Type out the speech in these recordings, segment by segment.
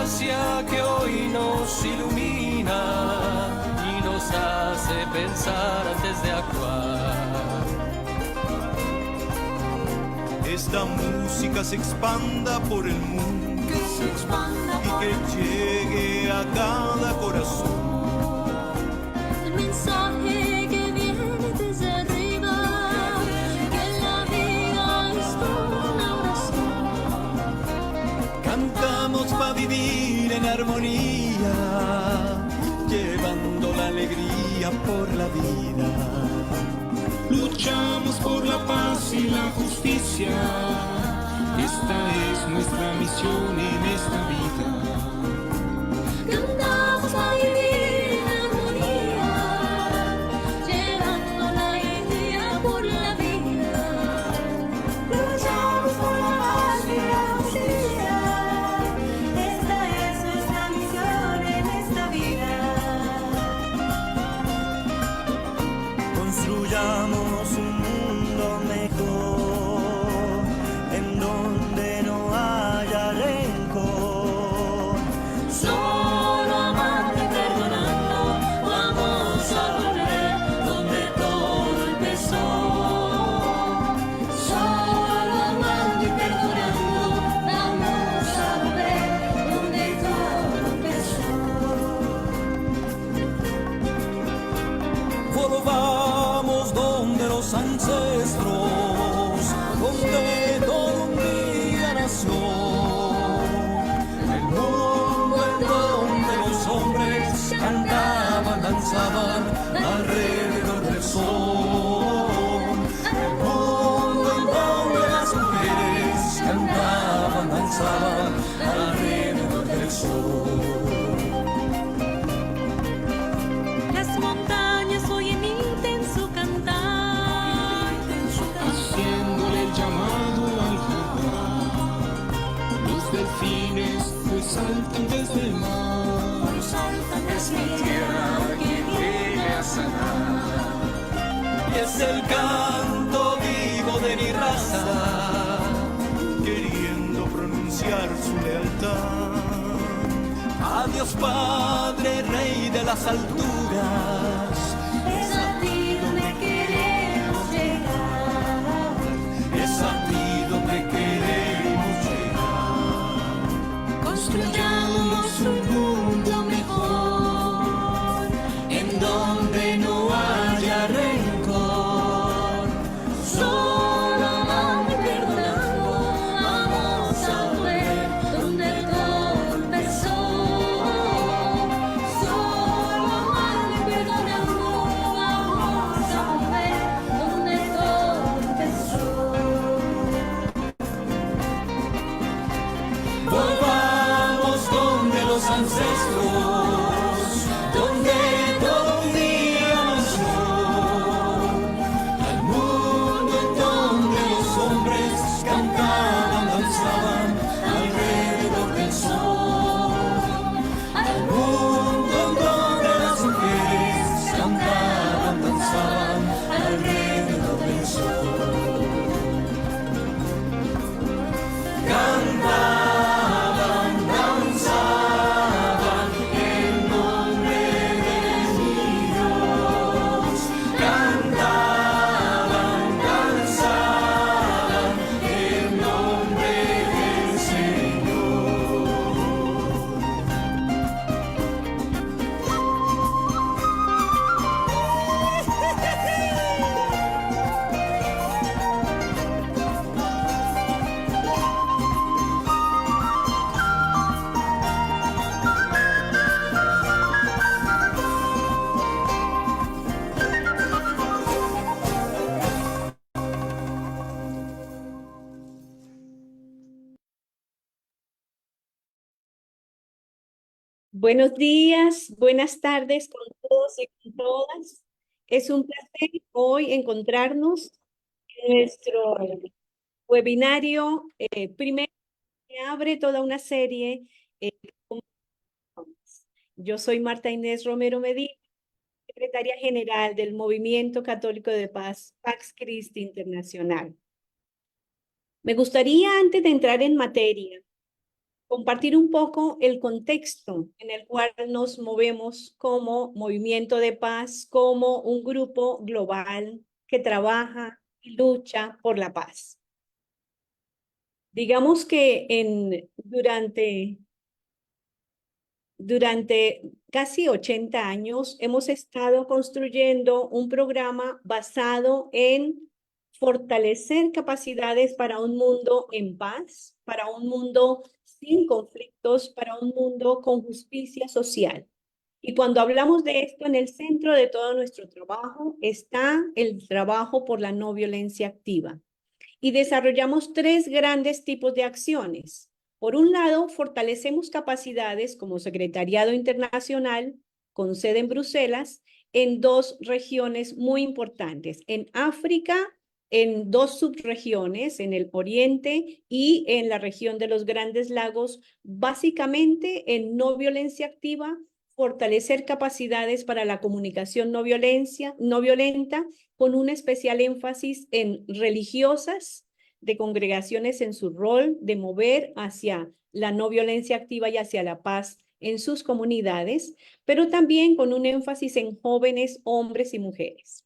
gracia que hoy nos ilumina y nos hace pensar antes de actuar. Esta música se expanda por el mundo, y que llegue a cada corazón. El mensaje que viene desde arriba, que la vida es una oración. Cantamos para vivir en armonía, llevando la alegría por la vida. Luchamos por la paz y la justicia. Esta es nuestra misión en esta vida. Cantamos a vivir en armonía, llevando la alegría por la vida. Luchamos por la paz y la justicia. Esta es nuestra misión en esta vida. Construyamos un mundo mejor, en donde no haya rencor. Solo amando y perdonando vamos a volver donde todo empezó. Solo amando y perdonando vamos a volver donde todo empezó. Volvamos donde los ancestros, donde todo un día nació. El mundo en donde los hombres cantaban, danzaban alrededor del sol. El mundo en donde las mujeres cantaban, danzaban alrededor del sol. Las montañas oyen intenso cantar, Haciéndole el llamado al jaguar. Los delfines pues saltan desde el mar. Es mi tierra que viene a sanar, y es el canto vivo de mi raza, Queriendo pronunciar su lealtad. Adiós Padre, Rey de las alturas, es a ti donde queremos llegar. es a ti donde queremos llegar. Construyamos un mundo mejor, en donde no haya rencor. Solo amando y perdonando vamos a volver donde todo empezó. Solo amando y perdonando vamos a volver donde todo empezó. Volvamos donde los ancestros, donde todo un día nació. Al mundo en donde los hombres cantaban, danzaban alrededor del sol. Al mundo en donde las mujeres cantaban, danzaban alrededor del sol. Cantaban, danzaban en nombre de Dios. Cantaban, danzaban en nombre del Señor. Buenos días, buenas tardes con todos y con todas. Es un placer hoy encontrarnos en nuestro webinario primero que abre toda una serie. Yo soy Marta Inés Romero Medina, secretaria general del Movimiento Católico de Paz, Pax Christi Internacional. Me gustaría, antes de entrar en materia, compartir un poco el contexto en el cual nos movemos como movimiento de paz, como un grupo global que trabaja y lucha por la paz. Digamos que durante casi 80 años hemos estado construyendo un programa basado en fortalecer capacidades para un mundo en paz, para un mundo sin conflictos, para un mundo con justicia social. Y cuando hablamos de esto, en el centro de todo nuestro trabajo está el trabajo por la no violencia activa. Y desarrollamos tres grandes tipos de acciones. Por un lado, fortalecemos capacidades como Secretariado Internacional, con sede en Bruselas, en dos regiones muy importantes, en África, en dos subregiones, en el Oriente y en la región de los Grandes Lagos, básicamente en no violencia activa, fortalecer capacidades para la comunicación no violenta, con un especial énfasis en religiosas de congregaciones en su rol de mover hacia la no violencia activa y hacia la paz en sus comunidades, pero también con un énfasis en jóvenes, hombres y mujeres.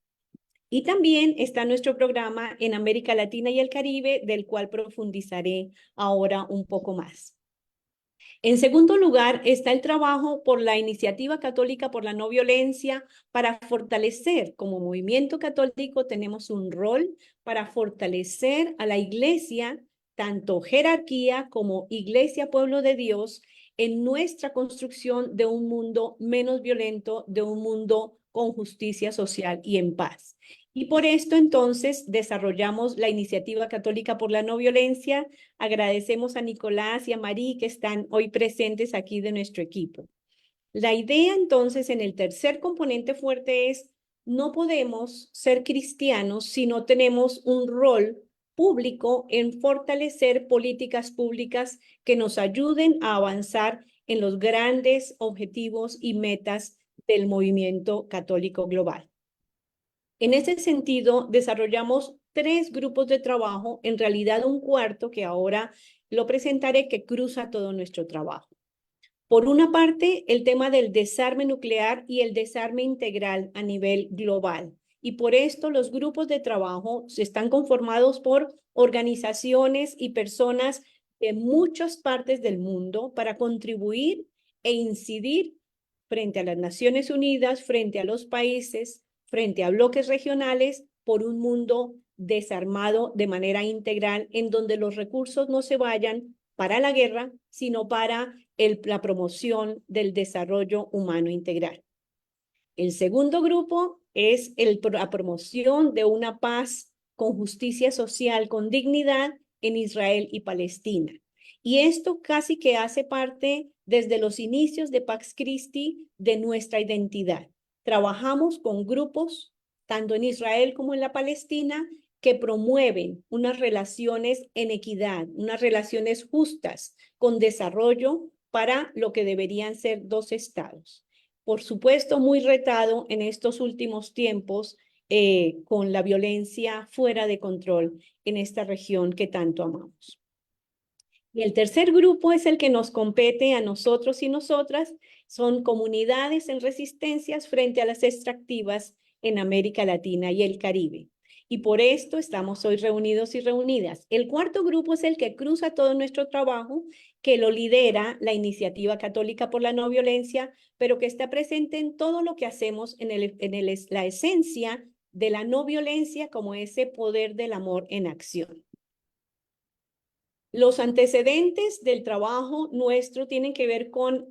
Y también está nuestro programa en América Latina y el Caribe, del cual profundizaré ahora un poco más. En segundo lugar, está el trabajo por la Iniciativa Católica por la No Violencia. Para fortalecer, como movimiento católico, tenemos un rol para fortalecer a la Iglesia, tanto jerarquía como Iglesia Pueblo de Dios, en nuestra construcción de un mundo menos violento, de un mundo con justicia social y en paz. Y por esto, entonces, desarrollamos la Iniciativa Católica por la No Violencia. Agradecemos a Nicolás y a Marí que están hoy presentes aquí de nuestro equipo. La idea, entonces, en el tercer componente fuerte es: no podemos ser cristianos si no tenemos un rol público en fortalecer políticas públicas que nos ayuden a avanzar en los grandes objetivos y metas del movimiento católico global. En ese sentido, desarrollamos tres grupos de trabajo, en realidad un cuarto que ahora lo presentaré, que cruza todo nuestro trabajo. Por una parte, el tema del desarme nuclear y el desarme integral a nivel global. Y por esto los grupos de trabajo están conformados por organizaciones y personas de muchas partes del mundo para contribuir e incidir frente a las Naciones Unidas, frente a los países, frente a bloques regionales, por un mundo desarmado de manera integral, en donde los recursos no se vayan para la guerra, sino para la promoción del desarrollo humano integral. El segundo grupo es la promoción de una paz con justicia social, con dignidad en Israel y Palestina. Y esto casi que hace parte desde los inicios de Pax Christi de nuestra identidad. Trabajamos con grupos, tanto en Israel como en la Palestina, que promueven unas relaciones en equidad, unas relaciones justas, con desarrollo para lo que deberían ser dos estados. Por supuesto, muy retado en estos últimos tiempos con la violencia fuera de control en esta región que tanto amamos. Y el tercer grupo es el que nos compete a nosotros y nosotras. Son comunidades en resistencias frente a las extractivas en América Latina y el Caribe. Y por esto estamos hoy reunidos y reunidas. El cuarto grupo es el que cruza todo nuestro trabajo, que lo lidera la Iniciativa Católica por la No Violencia, pero que está presente en todo lo que hacemos en la esencia de la no violencia como ese poder del amor en acción. Los antecedentes del trabajo nuestro tienen que ver con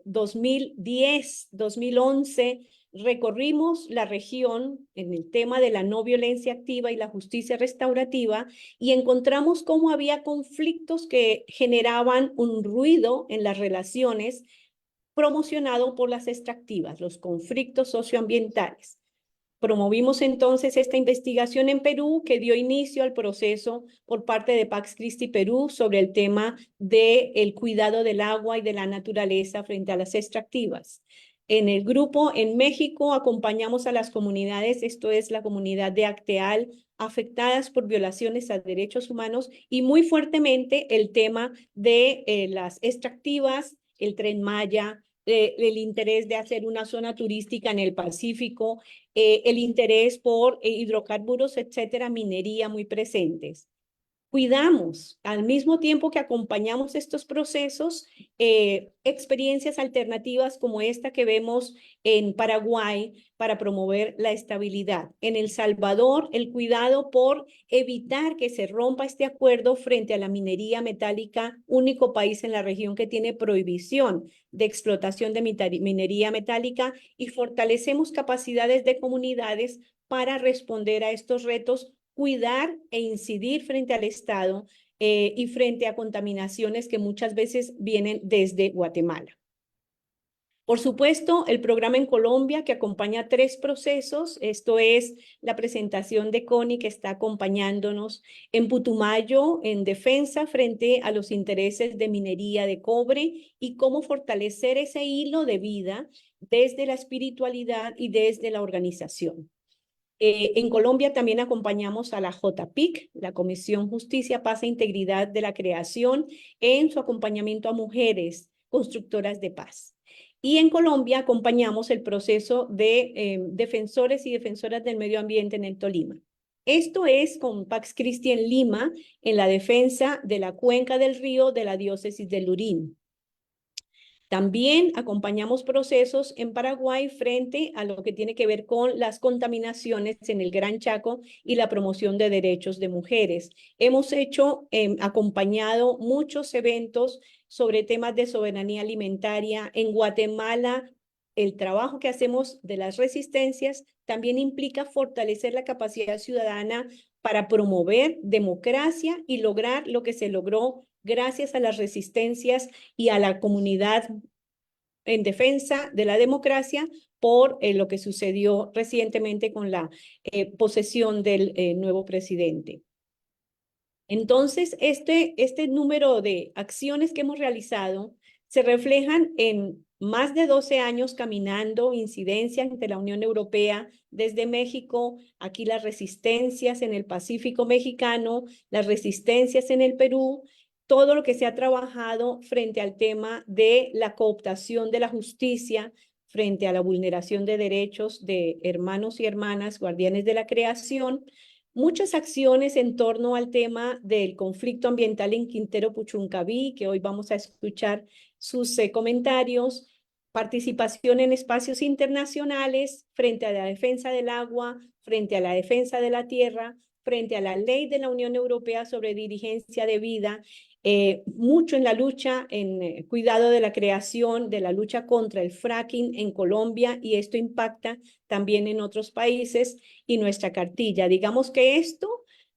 2010, 2011. Recorrimos la región en el tema de la no violencia activa y la justicia restaurativa y encontramos cómo había conflictos que generaban un ruido en las relaciones promocionado por las extractivas, los conflictos socioambientales. Promovimos entonces esta investigación en Perú, que dio inicio al proceso por parte de Pax Christi Perú sobre el tema del cuidado del agua y de la naturaleza frente a las extractivas. En el grupo en México acompañamos a las comunidades, esto es la comunidad de Acteal, afectadas por violaciones a derechos humanos y muy fuertemente el tema de las extractivas, el Tren Maya, el interés de hacer una zona turística en el Pacífico, el interés por hidrocarburos, etcétera, minería muy presentes. Cuidamos, al mismo tiempo que acompañamos estos procesos, experiencias alternativas como esta que vemos en Paraguay para promover la estabilidad. En El Salvador, el cuidado por evitar que se rompa este acuerdo frente a la minería metálica, único país en la región que tiene prohibición de explotación de minería metálica, y fortalecemos capacidades de comunidades para responder a estos retos, cuidar e incidir frente al Estado y frente a contaminaciones que muchas veces vienen desde Guatemala. Por supuesto, el programa en Colombia que acompaña 3 procesos, esto es la presentación de Connie que está acompañándonos en Putumayo en defensa frente a los intereses de minería de cobre y cómo fortalecer ese hilo de vida desde la espiritualidad y desde la organización. En Colombia también acompañamos a la JPIC, la Comisión Justicia, Paz e Integridad de la Creación, en su acompañamiento a mujeres constructoras de paz. Y en Colombia acompañamos el proceso de defensores y defensoras del medio ambiente en el Tolima. Esto es con Pax Christi en Lima, en la defensa de la cuenca del río de la diócesis de Lurín. También acompañamos procesos en Paraguay frente a lo que tiene que ver con las contaminaciones en el Gran Chaco y la promoción de derechos de mujeres. Hemos acompañado muchos eventos sobre temas de soberanía alimentaria. En Guatemala, el trabajo que hacemos de las resistencias también implica fortalecer la capacidad ciudadana para promover democracia y lograr lo que se logró gracias a las resistencias y a la comunidad en defensa de la democracia por lo que sucedió recientemente con la posesión del nuevo presidente. Entonces, este número de acciones que hemos realizado se reflejan en más de 12 años caminando, incidencias ante la Unión Europea desde México, aquí las resistencias en el Pacífico mexicano, las resistencias en el Perú, todo lo que se ha trabajado frente al tema de la cooptación de la justicia, frente a la vulneración de derechos de hermanos y hermanas, guardianes de la creación, muchas acciones en torno al tema del conflicto ambiental en Quintero Puchuncaví, que hoy vamos a escuchar sus comentarios, participación en espacios internacionales frente a la defensa del agua, frente a la defensa de la tierra, frente a la ley de la Unión Europea sobre dirigencia de vida, mucho en la lucha, en cuidado de la creación, de la lucha contra el fracking en Colombia, y esto impacta también en otros países, y nuestra cartilla. Digamos que esto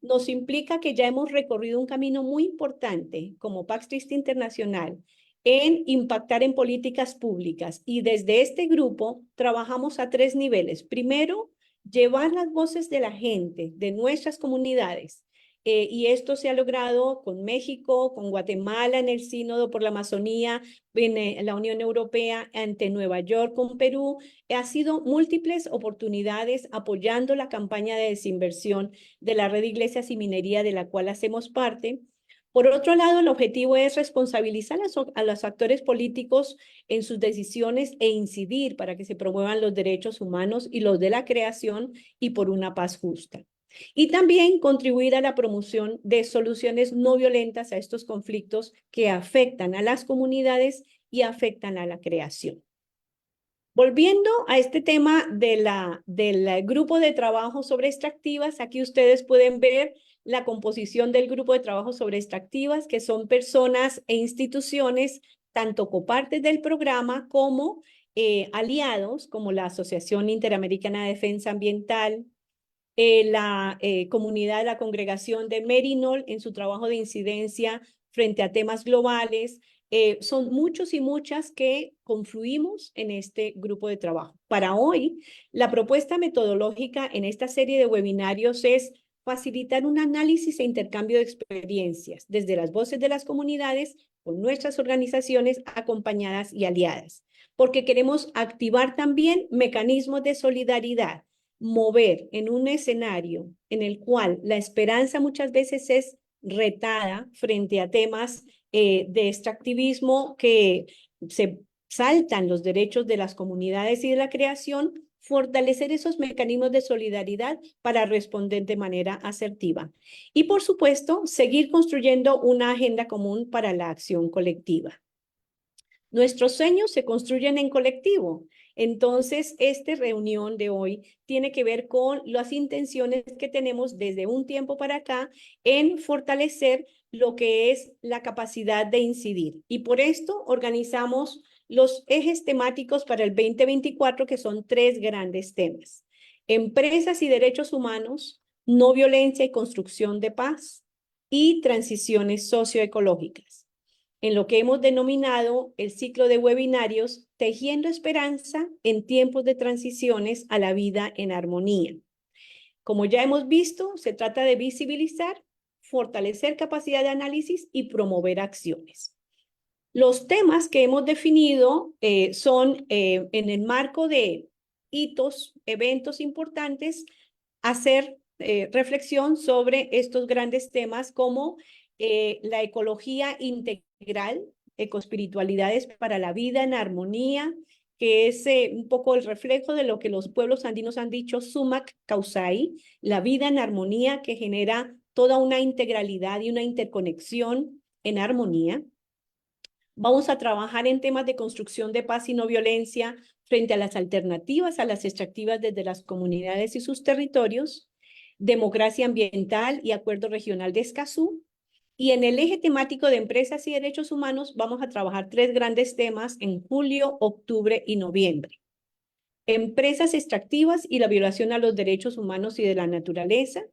nos implica que ya hemos recorrido un camino muy importante como Pax Christi Internacional en impactar en políticas públicas, y desde este grupo trabajamos a 3 niveles. Primero, llevar las voces de la gente, de nuestras comunidades, y esto se ha logrado con México, con Guatemala en el Sínodo por la Amazonía, en la Unión Europea, ante Nueva York, con Perú. Ha sido múltiples oportunidades apoyando la campaña de desinversión de la Red Iglesias y Minería, de la cual hacemos parte. Por otro lado, el objetivo es responsabilizar a los actores políticos en sus decisiones e incidir para que se promuevan los derechos humanos y los de la creación y por una paz justa. Y también contribuir a la promoción de soluciones no violentas a estos conflictos que afectan a las comunidades y afectan a la creación. Volviendo a este tema del grupo de trabajo sobre extractivas, aquí ustedes pueden ver la composición del grupo de trabajo sobre extractivas, que son personas e instituciones, tanto copartes del programa como aliados, como la Asociación Interamericana de Defensa Ambiental, la comunidad de la congregación de Merinol en su trabajo de incidencia frente a temas globales. Son muchos y muchas que confluimos en este grupo de trabajo. Para hoy, la propuesta metodológica en esta serie de webinarios es facilitar un análisis e intercambio de experiencias desde las voces de las comunidades con nuestras organizaciones acompañadas y aliadas, porque queremos activar también mecanismos de solidaridad, mover en un escenario en el cual la esperanza muchas veces es retada frente a temas de extractivismo que se saltan los derechos de las comunidades y de la creación, fortalecer esos mecanismos de solidaridad para responder de manera asertiva. Y por supuesto, seguir construyendo una agenda común para la acción colectiva. Nuestros sueños se construyen en colectivo. Entonces, esta reunión de hoy tiene que ver con las intenciones que tenemos desde un tiempo para acá en fortalecer lo que es la capacidad de incidir. Y por esto organizamos los ejes temáticos para el 2024, que son 3 grandes temas: empresas y derechos humanos, no violencia y construcción de paz, y transiciones socioecológicas, en lo que hemos denominado el ciclo de webinarios Tejiendo Esperanza en tiempos de transiciones a la vida en armonía. Como ya hemos visto, se trata de visibilizar, fortalecer capacidad de análisis y promover acciones. Los temas que hemos definido son en el marco de hitos, eventos importantes, hacer reflexión sobre estos grandes temas como la ecología integral, ecoespiritualidades para la vida en armonía, que es un poco el reflejo de lo que los pueblos andinos han dicho, sumac causai, la vida en armonía que genera toda una integralidad y una interconexión en armonía. Vamos a trabajar en temas de construcción de paz y no violencia frente a las alternativas a las extractivas desde las comunidades y sus territorios, democracia ambiental y acuerdo regional de Escazú. Y en el eje temático de empresas y derechos humanos vamos a trabajar 3 grandes temas en julio, octubre y noviembre: empresas extractivas y la violación a los derechos humanos y de la naturaleza,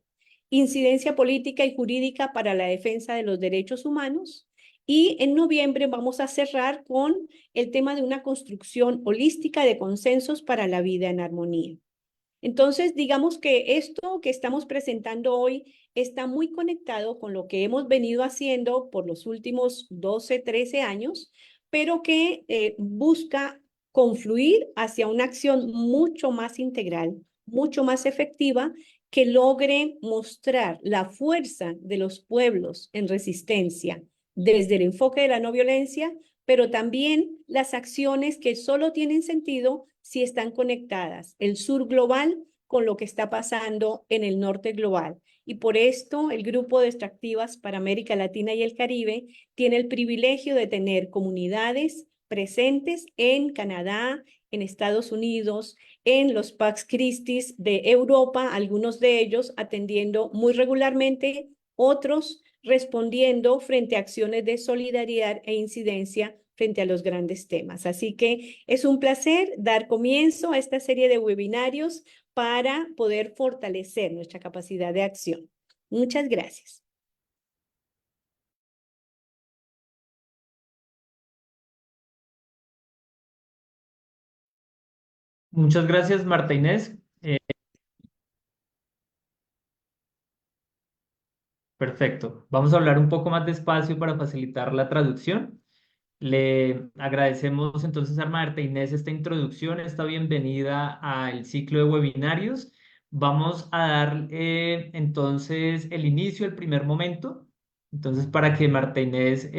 incidencia política y jurídica para la defensa de los derechos humanos. Y en noviembre vamos a cerrar con el tema de una construcción holística de consensos para la vida en armonía. Entonces, digamos que esto que estamos presentando hoy está muy conectado con lo que hemos venido haciendo por los últimos 12, 13 años, pero que busca confluir hacia una acción mucho más integral, mucho más efectiva, que logre mostrar la fuerza de los pueblos en resistencia desde el enfoque de la no violencia, pero también las acciones que solo tienen sentido si están conectadas, el sur global con lo que está pasando en el norte global. Y por esto el Grupo de Extractivas para América Latina y el Caribe tiene el privilegio de tener comunidades presentes en Canadá, en Estados Unidos, en los Pax Christis de Europa, algunos de ellos atendiendo muy regularmente, otros respondiendo frente a acciones de solidaridad e incidencia frente a los grandes temas. Así que es un placer dar comienzo a esta serie de webinarios para poder fortalecer nuestra capacidad de acción. Muchas gracias. Muchas gracias, Marta Inés. Perfecto. Vamos a hablar un poco más despacio para facilitar la traducción. Le agradecemos entonces a Marta Inés esta introducción, esta bienvenida al ciclo de webinarios. Vamos a dar entonces el inicio, el primer momento. Entonces, para que Marta Inés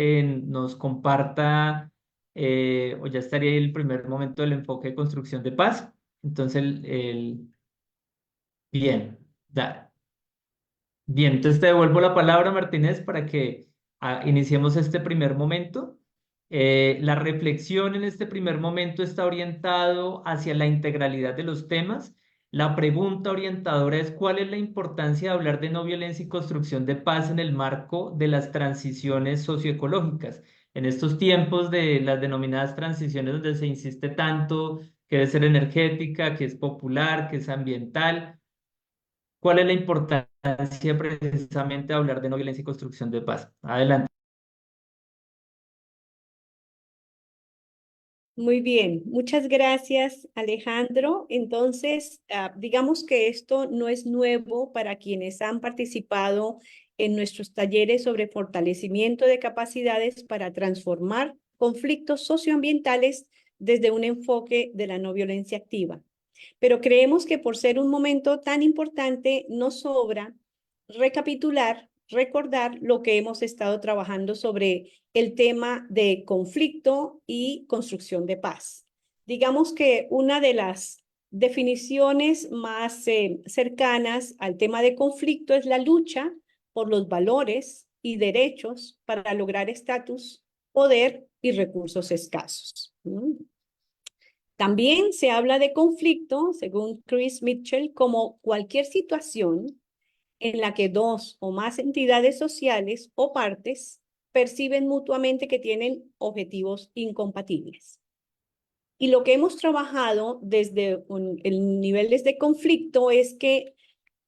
nos comparta, o ya estaría ahí el primer momento del enfoque de construcción de paz. Entonces, bien, bien, entonces te devuelvo la palabra, Martínez, para que iniciemos este primer momento. La reflexión en este primer momento está orientado hacia la integralidad de los temas. La pregunta orientadora es: ¿cuál es la importancia de hablar de no violencia y construcción de paz en el marco de las transiciones socioecológicas? En estos tiempos de las denominadas transiciones donde se insiste tanto que debe ser energética, que es popular, que es ambiental. ¿Cuál es la importancia precisamente de hablar de no violencia y construcción de paz? Adelante. Muy bien, muchas gracias, Alejandro. Entonces, digamos que esto no es nuevo para quienes han participado en nuestros talleres sobre fortalecimiento de capacidades para transformar conflictos socioambientales desde un enfoque de la no violencia activa. Pero creemos que por ser un momento tan importante, nos sobra recapitular, recordar lo que hemos estado trabajando sobre el tema de conflicto y construcción de paz. Digamos que una de las definiciones más cercanas al tema de conflicto es la lucha por los valores y derechos para lograr estatus, poder y recursos escasos. También se habla de conflicto, según Chris Mitchell, como cualquier situación en la que dos o más entidades sociales o partes perciben mutuamente que tienen objetivos incompatibles. Y lo que hemos trabajado desde el nivel de conflicto es que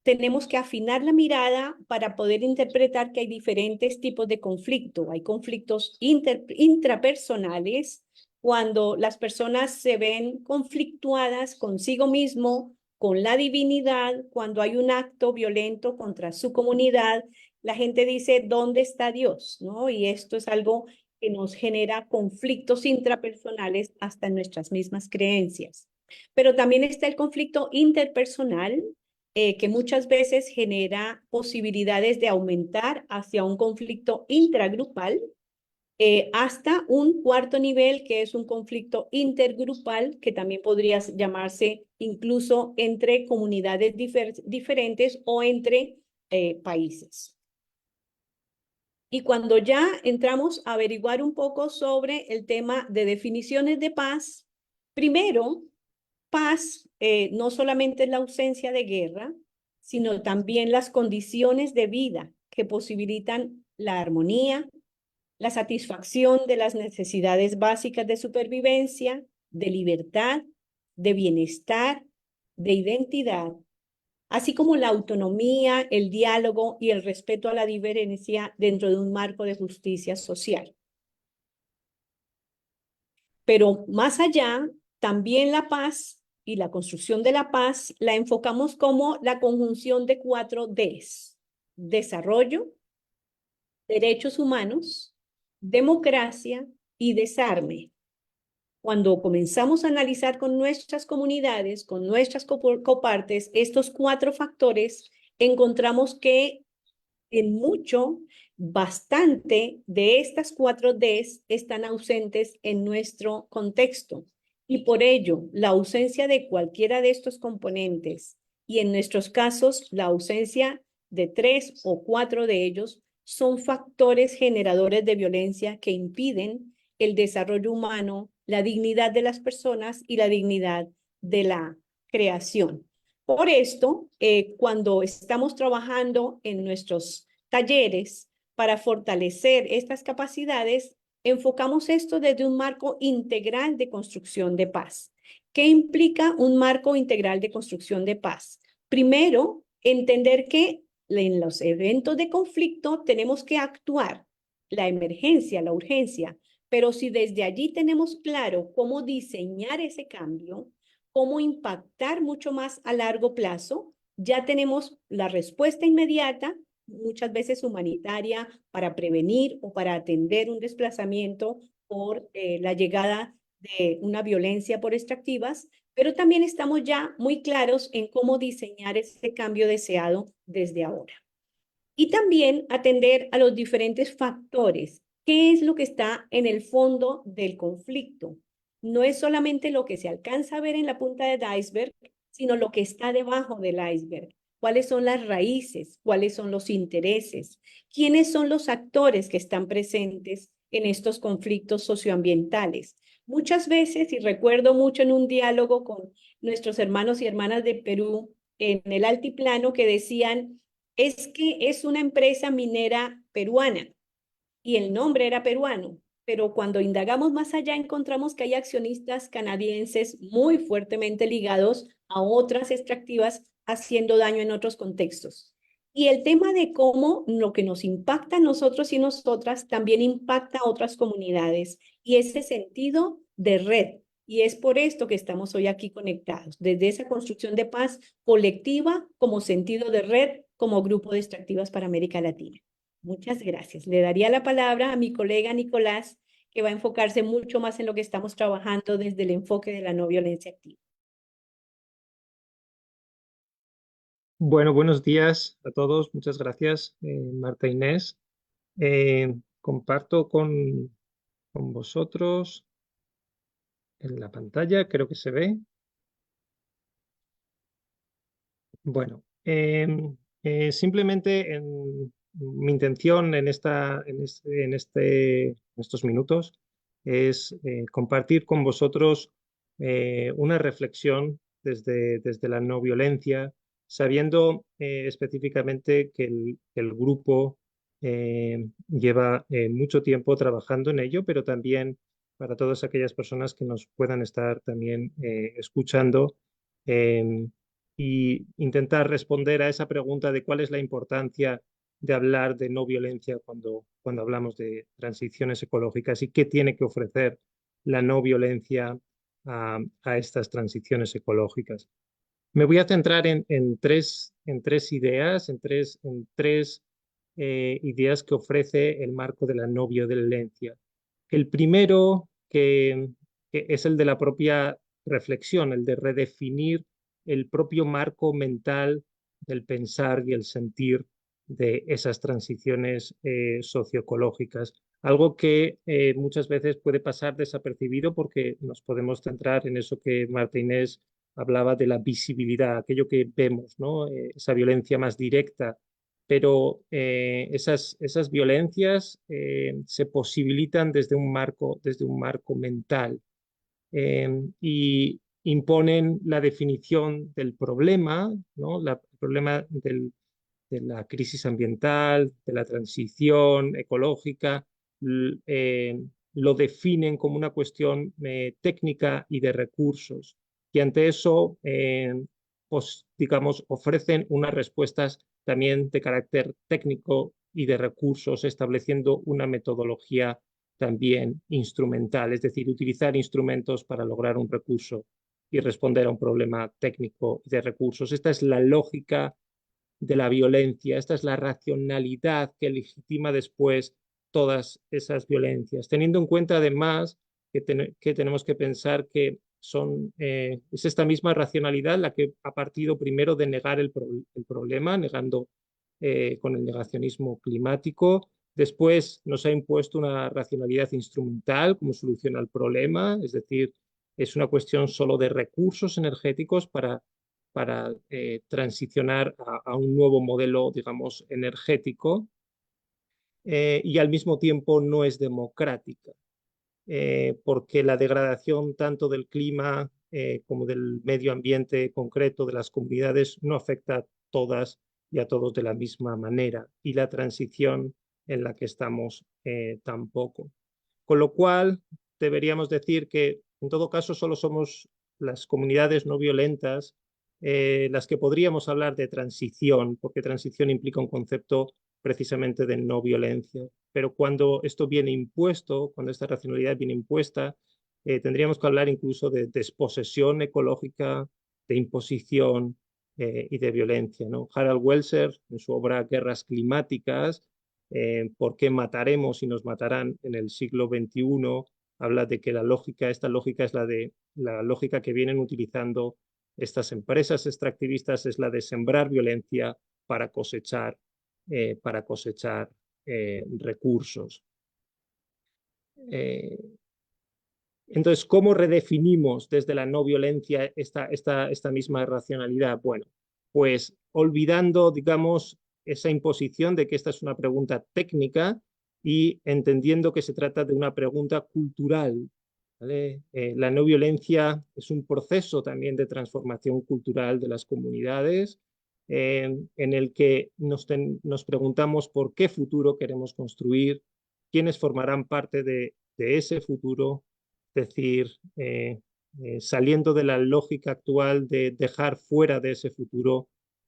tenemos que afinar la mirada para poder interpretar que hay diferentes tipos de conflicto. Hay conflictos intrapersonales, cuando las personas se ven conflictuadas consigo mismo, con la divinidad, cuando hay un acto violento contra su comunidad, la gente dice, ¿dónde está Dios? ¿No? Y esto es algo que nos genera conflictos intrapersonales hasta en nuestras mismas creencias. Pero también está el conflicto interpersonal, que muchas veces genera posibilidades de aumentar hacia un conflicto intragrupal, hasta un cuarto nivel, que es un conflicto intergrupal, que también podría llamarse incluso entre comunidades diferentes o entre países. Y cuando ya entramos a averiguar un poco sobre el tema de definiciones de paz, primero, paz no solamente es la ausencia de guerra, sino también las condiciones de vida que posibilitan la armonía, la satisfacción de las necesidades básicas de supervivencia, de libertad, de bienestar, de identidad, así como la autonomía, el diálogo y el respeto a la diferencia dentro de un marco de justicia social. Pero más allá, también la paz y la construcción de la paz la enfocamos como la conjunción de 4 Ds: desarrollo, derechos humanos, democracia y desarme. Cuando comenzamos a analizar con nuestras comunidades, con nuestras copartes, estos 4 factores, encontramos que en mucho, bastante de estas 4 Ds están ausentes en nuestro contexto. Y por ello, la ausencia de cualquiera de estos componentes, y en nuestros casos, la ausencia de 3 o 4 de ellos, son factores generadores de violencia que impiden el desarrollo humano, la dignidad de las personas y la dignidad de la creación. Por esto, cuando estamos trabajando en nuestros talleres para fortalecer estas capacidades, enfocamos esto desde un marco integral de construcción de paz. ¿Qué implica un marco integral de construcción de paz? Primero, entender que en los eventos de conflicto tenemos que actuar, la emergencia, la urgencia, pero si desde allí tenemos claro cómo diseñar ese cambio, cómo impactar mucho más a largo plazo, ya tenemos la respuesta inmediata, muchas veces humanitaria, para prevenir o para atender un desplazamiento por la llegada de una violencia por extractivas, pero también estamos ya muy claros en cómo diseñar ese cambio deseado desde ahora. Y también atender a los diferentes factores. ¿Qué es lo que está en el fondo del conflicto? No es solamente lo que se alcanza a ver en la punta del iceberg, sino lo que está debajo del iceberg. ¿Cuáles son las raíces? ¿Cuáles son los intereses? ¿Quiénes son los actores que están presentes en estos conflictos socioambientales? Muchas veces, y recuerdo mucho en un diálogo con nuestros hermanos y hermanas de Perú en el altiplano, que decían, es que es una empresa minera peruana y el nombre era peruano, pero cuando indagamos más allá encontramos que hay accionistas canadienses muy fuertemente ligados a otras extractivas haciendo daño en otros contextos. Y el tema de cómo lo que nos impacta a nosotros y nosotras también impacta a otras comunidades y ese sentido de red. Y es por esto que estamos hoy aquí conectados, desde esa construcción de paz colectiva como sentido de red, como grupo de extractivas para América Latina. Muchas gracias. Le daría la palabra a mi colega Nicolás, que va a enfocarse mucho más en lo que estamos trabajando desde el enfoque de la no violencia activa. Bueno, buenos días a todos. Muchas gracias, Marta Inés. Comparto con vosotros en la pantalla, creo que se ve. Bueno, simplemente mi intención en estos minutos es compartir con vosotros una reflexión desde la no violencia, sabiendo específicamente que el grupo lleva mucho tiempo trabajando en ello, pero también para todas aquellas personas que nos puedan estar también escuchando. Y intentar responder a esa pregunta de cuál es la importancia de hablar de no violencia cuando hablamos de transiciones ecológicas y qué tiene que ofrecer la no violencia a estas transiciones ecológicas. Me voy a centrar en tres ideas, en tres ideas que ofrece el marco de la no violencia. El primero, que es el de la propia reflexión, el de redefinir el propio marco mental del pensar y el sentir de esas transiciones socioecológicas. Algo que muchas veces puede pasar desapercibido porque nos podemos centrar en eso que Marta Inés hablaba de la visibilidad, aquello que vemos, ¿no? Esa violencia más directa, pero esas violencias se posibilitan desde un marco mental y imponen la definición del problema, ¿no? El problema de la crisis ambiental, de la transición ecológica, lo definen como una cuestión técnica y de recursos. Y ante eso, pues, digamos, ofrecen unas respuestas también de carácter técnico y de recursos, estableciendo una metodología también instrumental, es decir, utilizar instrumentos para lograr un recurso y responder a un problema técnico de recursos. Esta es la lógica de la violencia, esta es la racionalidad que legitima después todas esas violencias, teniendo en cuenta además que tenemos que pensar que es esta misma racionalidad la que ha partido primero de negar el problema, negando con el negacionismo climático. Después nos ha impuesto una racionalidad instrumental como solución al problema, es decir, es una cuestión solo de recursos energéticos para transicionar a un nuevo modelo, digamos, energético, y al mismo tiempo no es democrática, porque la degradación tanto del clima como del medio ambiente concreto de las comunidades no afecta a todas y a todos de la misma manera, y la transición en la que estamos tampoco. Con lo cual, deberíamos decir que en todo caso solo somos las comunidades no violentas las que podríamos hablar de transición, porque transición implica un concepto precisamente de no violencia. Pero cuando esto viene impuesto, cuando esta racionalidad viene impuesta, tendríamos que hablar incluso de desposesión ecológica, de imposición y de violencia, ¿no? Harald Welzer, en su obra Guerras climáticas, ¿por qué mataremos y nos matarán en el siglo XXI? Habla de que esta lógica es la lógica que vienen utilizando estas empresas extractivistas, es la de sembrar violencia para cosechar recursos. Entonces, ¿cómo redefinimos desde la no violencia esta misma racionalidad? Bueno, pues olvidando, digamos, esa imposición de que esta es una pregunta técnica y entendiendo que se trata de una pregunta cultural, ¿vale? La no violencia es un proceso también de transformación cultural de las comunidades, en el que nos preguntamos por qué futuro queremos construir, quiénes formarán parte de ese futuro, es decir, saliendo de la lógica actual de dejar fuera de ese futuro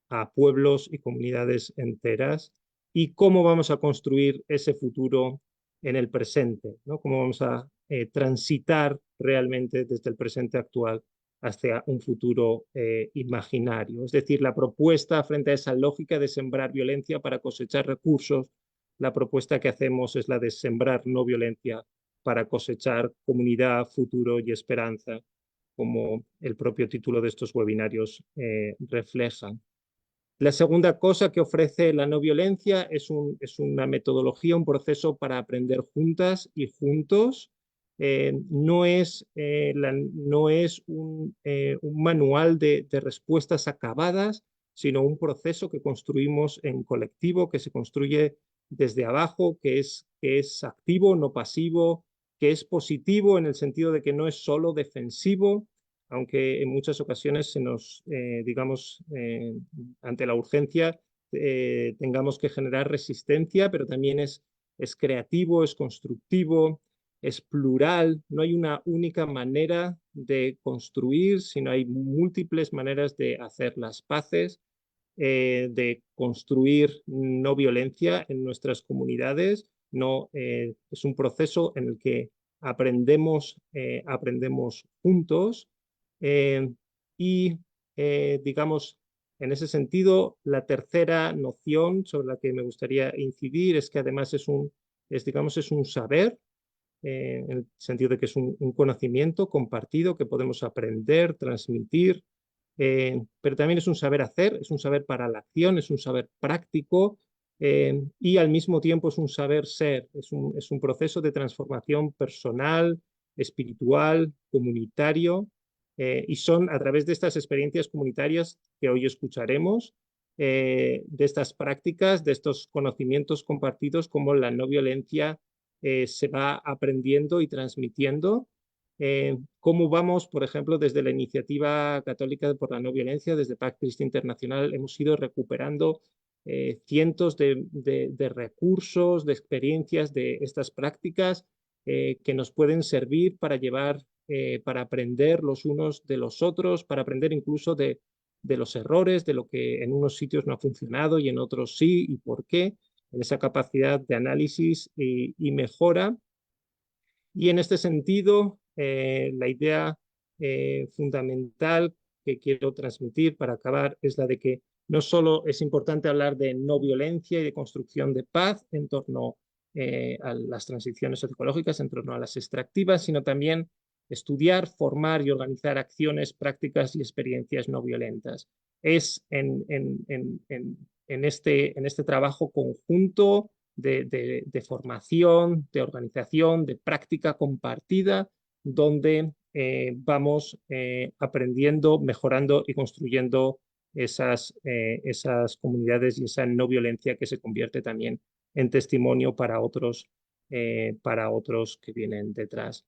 a pueblos y comunidades enteras, y cómo vamos a construir ese futuro en el presente, ¿no? Cómo vamos a transitar realmente desde el presente actual hacia un futuro imaginario. Es decir, la propuesta frente a esa lógica de sembrar violencia para cosechar recursos, la propuesta que hacemos es la de sembrar no violencia para cosechar comunidad, futuro y esperanza, como el propio título de estos webinarios refleja. La segunda cosa que ofrece la no violencia es una metodología, un proceso para aprender juntas y juntos. No es un manual de respuestas acabadas, sino un proceso que construimos en colectivo, que se construye desde abajo, que es activo, no pasivo, que es positivo en el sentido de que no es solo defensivo, aunque en muchas ocasiones digamos, ante la urgencia, tengamos que generar resistencia, pero también es creativo, es constructivo, es plural. No hay una única manera de construir, sino hay múltiples maneras de hacer las paces, de construir no violencia en nuestras comunidades. Es un proceso en el que aprendemos juntos. Y digamos, en ese sentido, la tercera noción sobre la que me gustaría incidir es que además es un saber, en el sentido de que es un conocimiento compartido que podemos aprender, transmitir, pero también es un saber hacer, es un saber para la acción, es un saber práctico, y al mismo tiempo es un saber ser, es un proceso de transformación personal, espiritual, comunitario, y son a través de estas experiencias comunitarias que hoy escucharemos, de estas prácticas, de estos conocimientos compartidos, como la no violencia se va aprendiendo y transmitiendo. Cómo vamos, por ejemplo, desde la Iniciativa Católica por la No Violencia, desde Pax Christi Internacional, hemos ido recuperando cientos de recursos, de experiencias de estas prácticas que nos pueden servir para para aprender los unos de los otros, para aprender incluso de los errores, de lo que en unos sitios no ha funcionado y en otros sí, y por qué, en esa capacidad de análisis y mejora. Y en este sentido, la idea fundamental que quiero transmitir para acabar es la de que no solo es importante hablar de no violencia y de construcción de paz en torno a las transiciones ecológicas, en torno a las extractivas, sino también estudiar, formar y organizar acciones, prácticas y experiencias no violentas. Es en este trabajo conjunto de formación, de organización, de práctica compartida, donde vamos aprendiendo, mejorando y construyendo esas comunidades y esa no violencia que se convierte también en testimonio para otros que vienen detrás.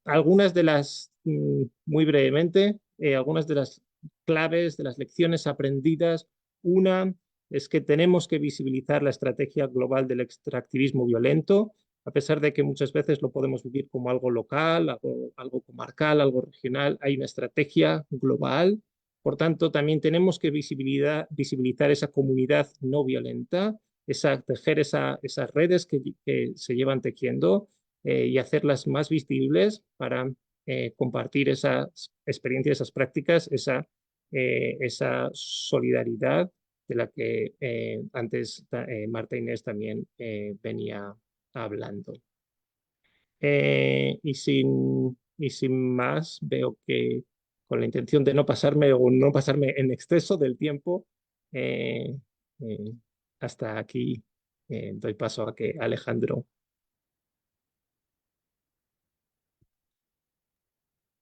Algunas de las, muy brevemente, algunas de las claves, de las lecciones aprendidas. Una es que tenemos que visibilizar la estrategia global del extractivismo violento, a pesar de que muchas veces lo podemos vivir como algo local, algo comarcal, algo regional. Hay una estrategia global. Por tanto, también tenemos que visibilizar esa comunidad no violenta, tejer esas redes que se llevan tejiendo y hacerlas más visibles para compartir esas experiencias, esas prácticas, esa solidaridad de la que antes Marta Inés también venía hablando. Y sin más, veo que con la intención de no pasarme en exceso del tiempo, hasta aquí doy paso a que Alejandro.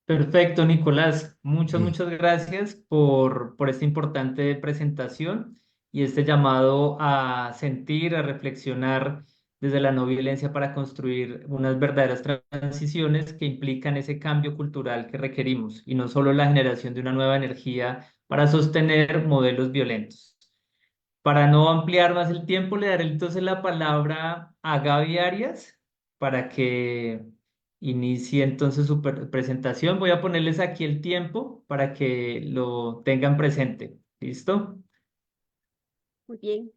Perfecto, Nicolás. Muchas gracias por esta importante presentación y este llamado a sentir, a reflexionar desde la no violencia para construir unas verdaderas transiciones que implican ese cambio cultural que requerimos y no solo la generación de una nueva energía para sostener modelos violentos. Para no ampliar más el tiempo, le daré entonces la palabra a Gaby Arias para que inicie entonces su presentación. Voy a ponerles aquí el tiempo para que lo tengan presente. ¿Listo? Muy bien.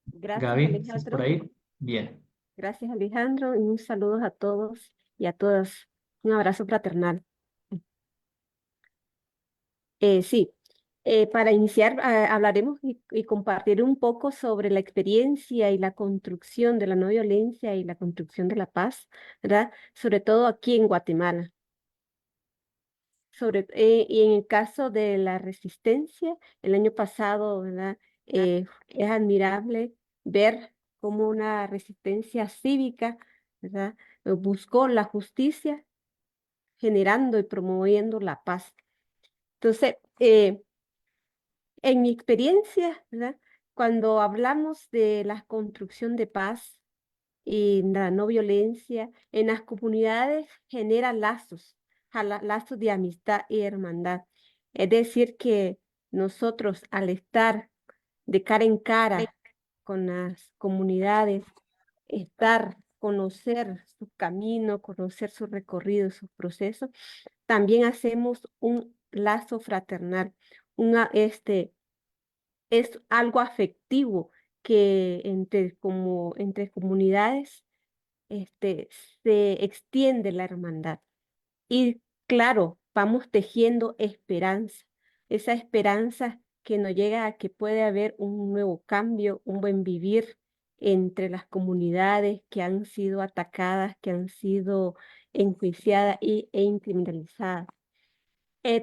Gracias, Gaby, ¿estás por Alejandro. ahí? Bien. Gracias, Alejandro, y un saludo a todos y a todas. Un abrazo fraternal. Sí, Para iniciar, hablaremos y compartir un poco sobre la experiencia y la construcción de la no violencia y la construcción de la paz, ¿verdad? Sobre todo aquí en Guatemala. Y en el caso de la resistencia, el año pasado, ¿verdad? Es admirable ver cómo una resistencia cívica, ¿verdad? Buscó la justicia, generando y promoviendo la paz. Entonces, en mi experiencia, ¿verdad? Cuando hablamos de la construcción de paz y la no violencia, en las comunidades genera lazos, lazos de amistad y hermandad. Es decir, que nosotros al estar de cara en cara con las comunidades, conocer su camino, conocer su recorrido, sus procesos, también hacemos un lazo fraternal, es algo afectivo que entre comunidades este, se extiende la hermandad. Y claro, vamos tejiendo esperanza, esa esperanza que nos llega a que puede haber un nuevo cambio, un buen vivir entre las comunidades que han sido atacadas, que han sido enjuiciadas e criminalizadas.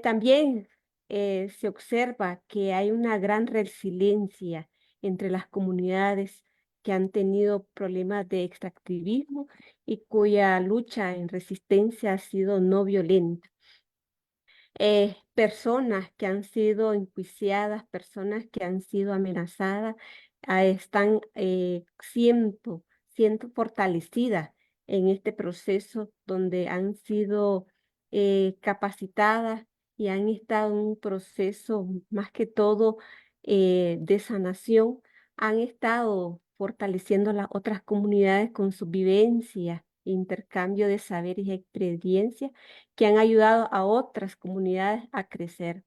También se observa que hay una gran resiliencia entre las comunidades que han tenido problemas de extractivismo y cuya lucha en resistencia ha sido no violenta. Personas que han sido enjuiciadas, personas que han sido amenazadas, están siendo fortalecidas en este proceso donde han sido capacitadas y han estado en un proceso más que todo de sanación, han estado fortaleciendo las otras comunidades con su vivencia, intercambio de saberes y experiencias que han ayudado a otras comunidades a crecer.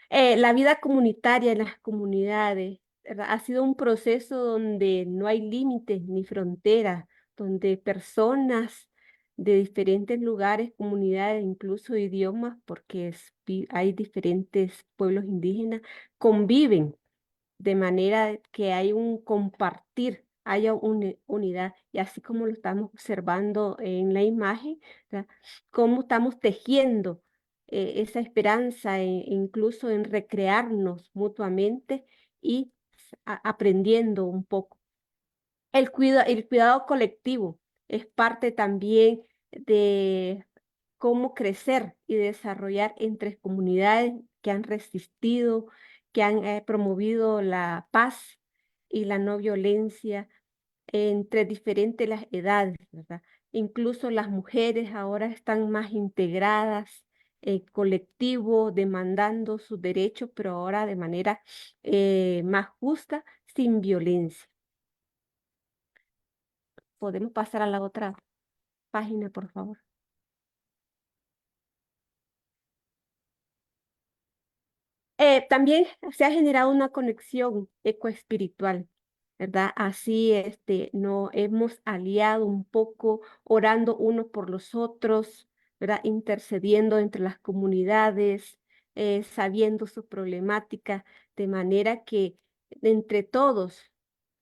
La vida comunitaria en las comunidades, ¿verdad? Ha sido un proceso donde no hay límites ni fronteras, donde personas de diferentes lugares, comunidades, incluso idiomas, porque hay diferentes pueblos indígenas, conviven de manera que hay un compartir, haya una unidad, y así como lo estamos observando en la imagen, ¿verdad? Cómo estamos tejiendo esa esperanza, incluso en recrearnos mutuamente y aprendiendo un poco. El cuidado colectivo es parte también de cómo crecer y desarrollar entre comunidades que han resistido, que han promovido la paz y la no violencia entre diferentes las edades, ¿verdad? Incluso las mujeres ahora están más integradas en colectivo, demandando sus derechos, pero ahora de manera más justa, sin violencia. Podemos pasar a la otra página, por favor. También se ha generado una conexión ecoespiritual, ¿verdad? Así nos hemos aliado un poco, orando unos por los otros, ¿verdad? Intercediendo entre las comunidades, sabiendo sus problemáticas, de manera que entre todos,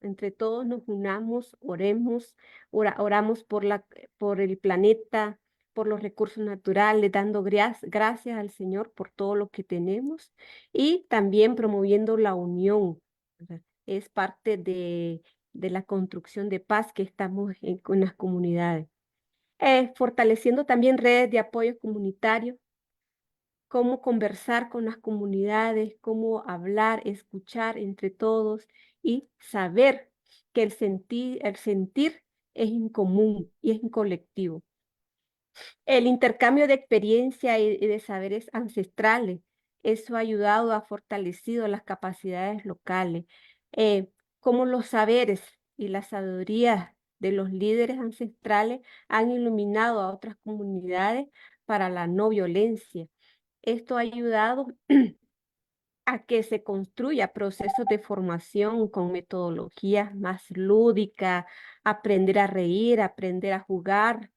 entre todos nos unamos, oremos, oramos por el planeta, por los recursos naturales, dando gracias al Señor por todo lo que tenemos y también promoviendo la unión, ¿verdad? Es parte de la construcción de paz que estamos con las comunidades. Fortaleciendo también redes de apoyo comunitario, cómo conversar con las comunidades, cómo hablar, escuchar entre todos y saber que el sentir es en común y es en colectivo. El intercambio de experiencia y de saberes ancestrales, eso ha ayudado, ha fortalecido las capacidades locales, como los saberes y la sabiduría de los líderes ancestrales han iluminado a otras comunidades para la no violencia. Esto ha ayudado a que se construya procesos de formación con metodologías más lúdicas, aprender a reír, aprender a jugar,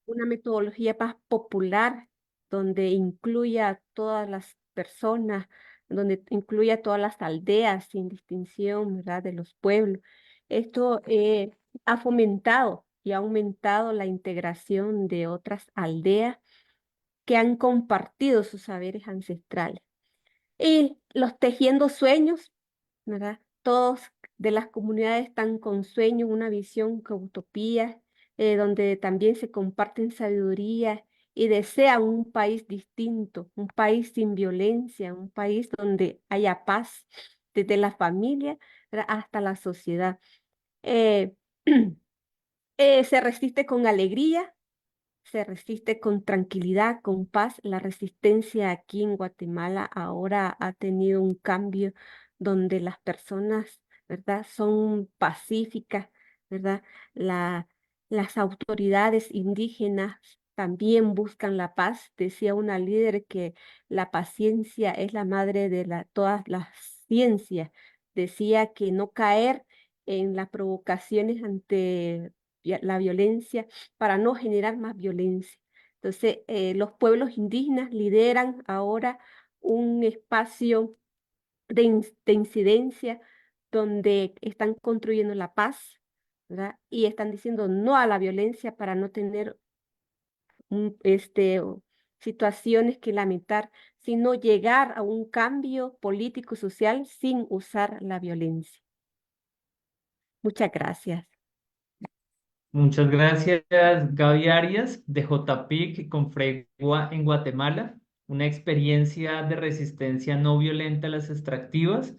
una metodología más popular donde incluya todas las personas, donde incluye a todas las aldeas sin distinción, ¿verdad? De los pueblos. Esto ha fomentado y ha aumentado la integración de otras aldeas que han compartido sus saberes ancestrales. Y los tejiendo sueños, ¿verdad? Todos de las comunidades están con sueños, una visión con utopía, donde también se comparten sabiduría y desean un país distinto, un país sin violencia, un país donde haya paz, desde la familia, ¿verdad? Hasta la sociedad. Eh, se resiste con alegría, se resiste con tranquilidad, con paz. La resistencia aquí en Guatemala ahora ha tenido un cambio donde las personas, ¿verdad?, son pacíficas, ¿verdad? La, las autoridades indígenas también buscan la paz. Decía una líder que la paciencia es la madre de todas las ciencias. Decía que no caer en las provocaciones ante la violencia para no generar más violencia. Entonces, los pueblos indígenas lideran ahora un espacio de incidencia donde están construyendo la paz, ¿verdad? Y están diciendo no a la violencia para no tener situaciones que lamentar, sino llegar a un cambio político y social sin usar la violencia. Muchas gracias. Muchas gracias, Gaby Arias, de JPIC con Fregua en Guatemala, una experiencia de resistencia no violenta a las extractivas.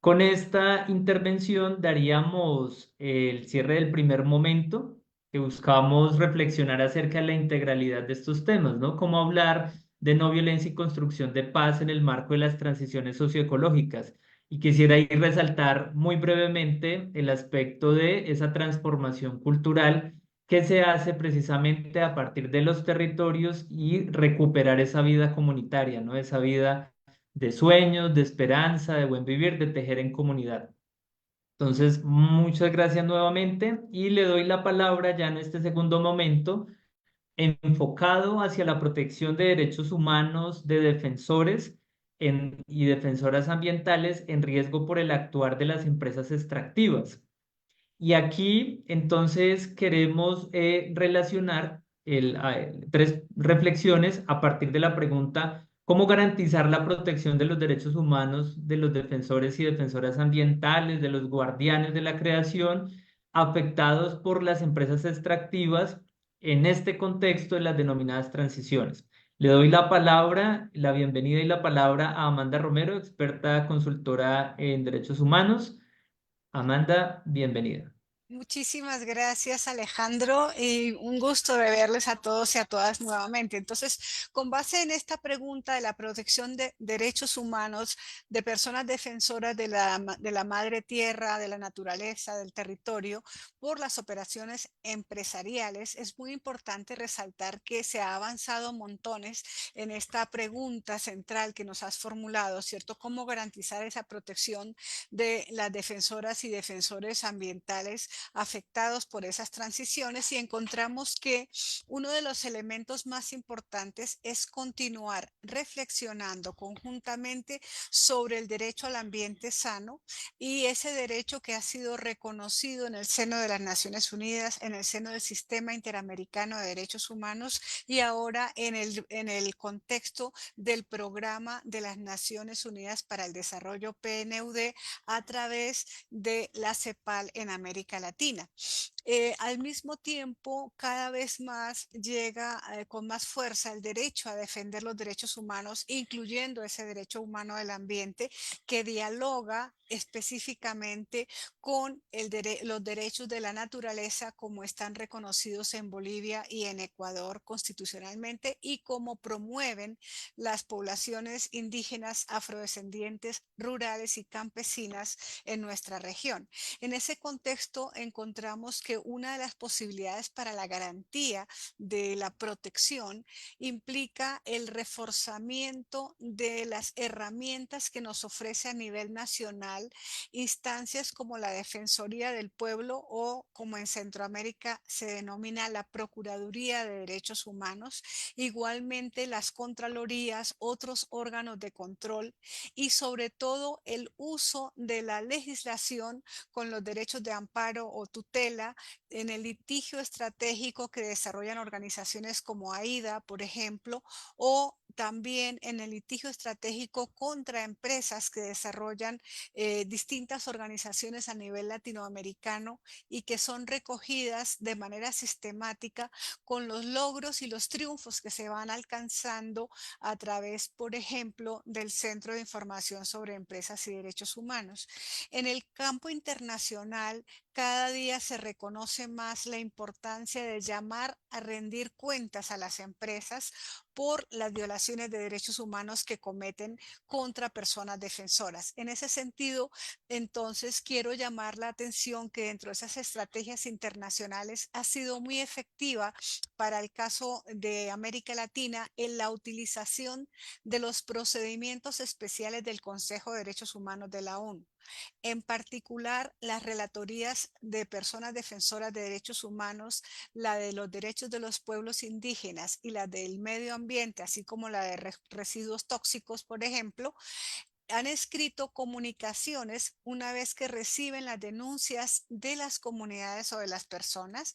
Con esta intervención daríamos el cierre del primer momento, que buscamos reflexionar acerca de la integralidad de estos temas, ¿no? Cómo hablar de no violencia y construcción de paz en el marco de las transiciones socioecológicas. Y quisiera ir resaltar muy brevemente el aspecto de esa transformación cultural que se hace precisamente a partir de los territorios y recuperar esa vida comunitaria, ¿no? Esa vida de sueños, de esperanza, de buen vivir, de tejer en comunidad. Entonces, muchas gracias nuevamente y le doy la palabra ya en este segundo momento enfocado hacia la protección de derechos humanos de defensores y defensoras ambientales en riesgo por el actuar de las empresas extractivas. Y aquí entonces queremos relacionar tres reflexiones a partir de la pregunta: ¿cómo garantizar la protección de los derechos humanos de los defensores y defensoras ambientales, de los guardianes de la creación, afectados por las empresas extractivas en este contexto de las denominadas transiciones? Le doy la palabra, la bienvenida y la palabra a Amanda Romero, experta consultora en derechos humanos. Amanda, bienvenida. Muchísimas gracias, Alejandro, y un gusto de verles a todos y a todas nuevamente. Entonces, con base en esta pregunta de la protección de derechos humanos de personas defensoras de la madre tierra, de la naturaleza, del territorio, por las operaciones empresariales, es muy importante resaltar que se ha avanzado montones en esta pregunta central que nos has formulado, ¿cierto? ¿Cómo garantizar esa protección de las defensoras y defensores ambientales afectados por esas transiciones? Y encontramos que uno de los elementos más importantes es continuar reflexionando conjuntamente sobre el derecho al ambiente sano y ese derecho que ha sido reconocido en el seno de las Naciones Unidas, en el seno del Sistema Interamericano de Derechos Humanos y ahora en el contexto del Programa de las Naciones Unidas para el Desarrollo, PNUD, a través de la CEPAL en América Latina. Al mismo tiempo, cada vez más llega con más fuerza el derecho a defender los derechos humanos, incluyendo ese derecho humano del ambiente que dialoga específicamente con los derechos de la naturaleza como están reconocidos en Bolivia y en Ecuador constitucionalmente y como promueven las poblaciones indígenas, afrodescendientes, rurales y campesinas en nuestra región. En ese contexto encontramos que que una de las posibilidades para la garantía de la protección implica el reforzamiento de las herramientas que nos ofrece a nivel nacional instancias como la Defensoría del Pueblo o como en Centroamérica se denomina la Procuraduría de Derechos Humanos, igualmente las Contralorías, otros órganos de control y sobre todo el uso de la legislación con los derechos de amparo o tutela en el litigio estratégico que desarrollan organizaciones como AIDA, por ejemplo, o también en el litigio estratégico contra empresas que desarrollan distintas organizaciones a nivel latinoamericano y que son recogidas de manera sistemática con los logros y los triunfos que se van alcanzando a través, por ejemplo, del Centro de Información sobre Empresas y Derechos Humanos. En el campo internacional, cada día se reconoce más la importancia de llamar a rendir cuentas a las empresas por las violaciones de derechos humanos que cometen contra personas defensoras. En ese sentido, entonces, quiero llamar la atención que dentro de esas estrategias internacionales ha sido muy efectiva para el caso de América Latina en la utilización de los procedimientos especiales del Consejo de Derechos Humanos de la ONU. En particular, las relatorías de personas defensoras de derechos humanos, la de los derechos de los pueblos indígenas y la del medio ambiente, así como la de residuos tóxicos, por ejemplo, han escrito comunicaciones una vez que reciben las denuncias de las comunidades o de las personas,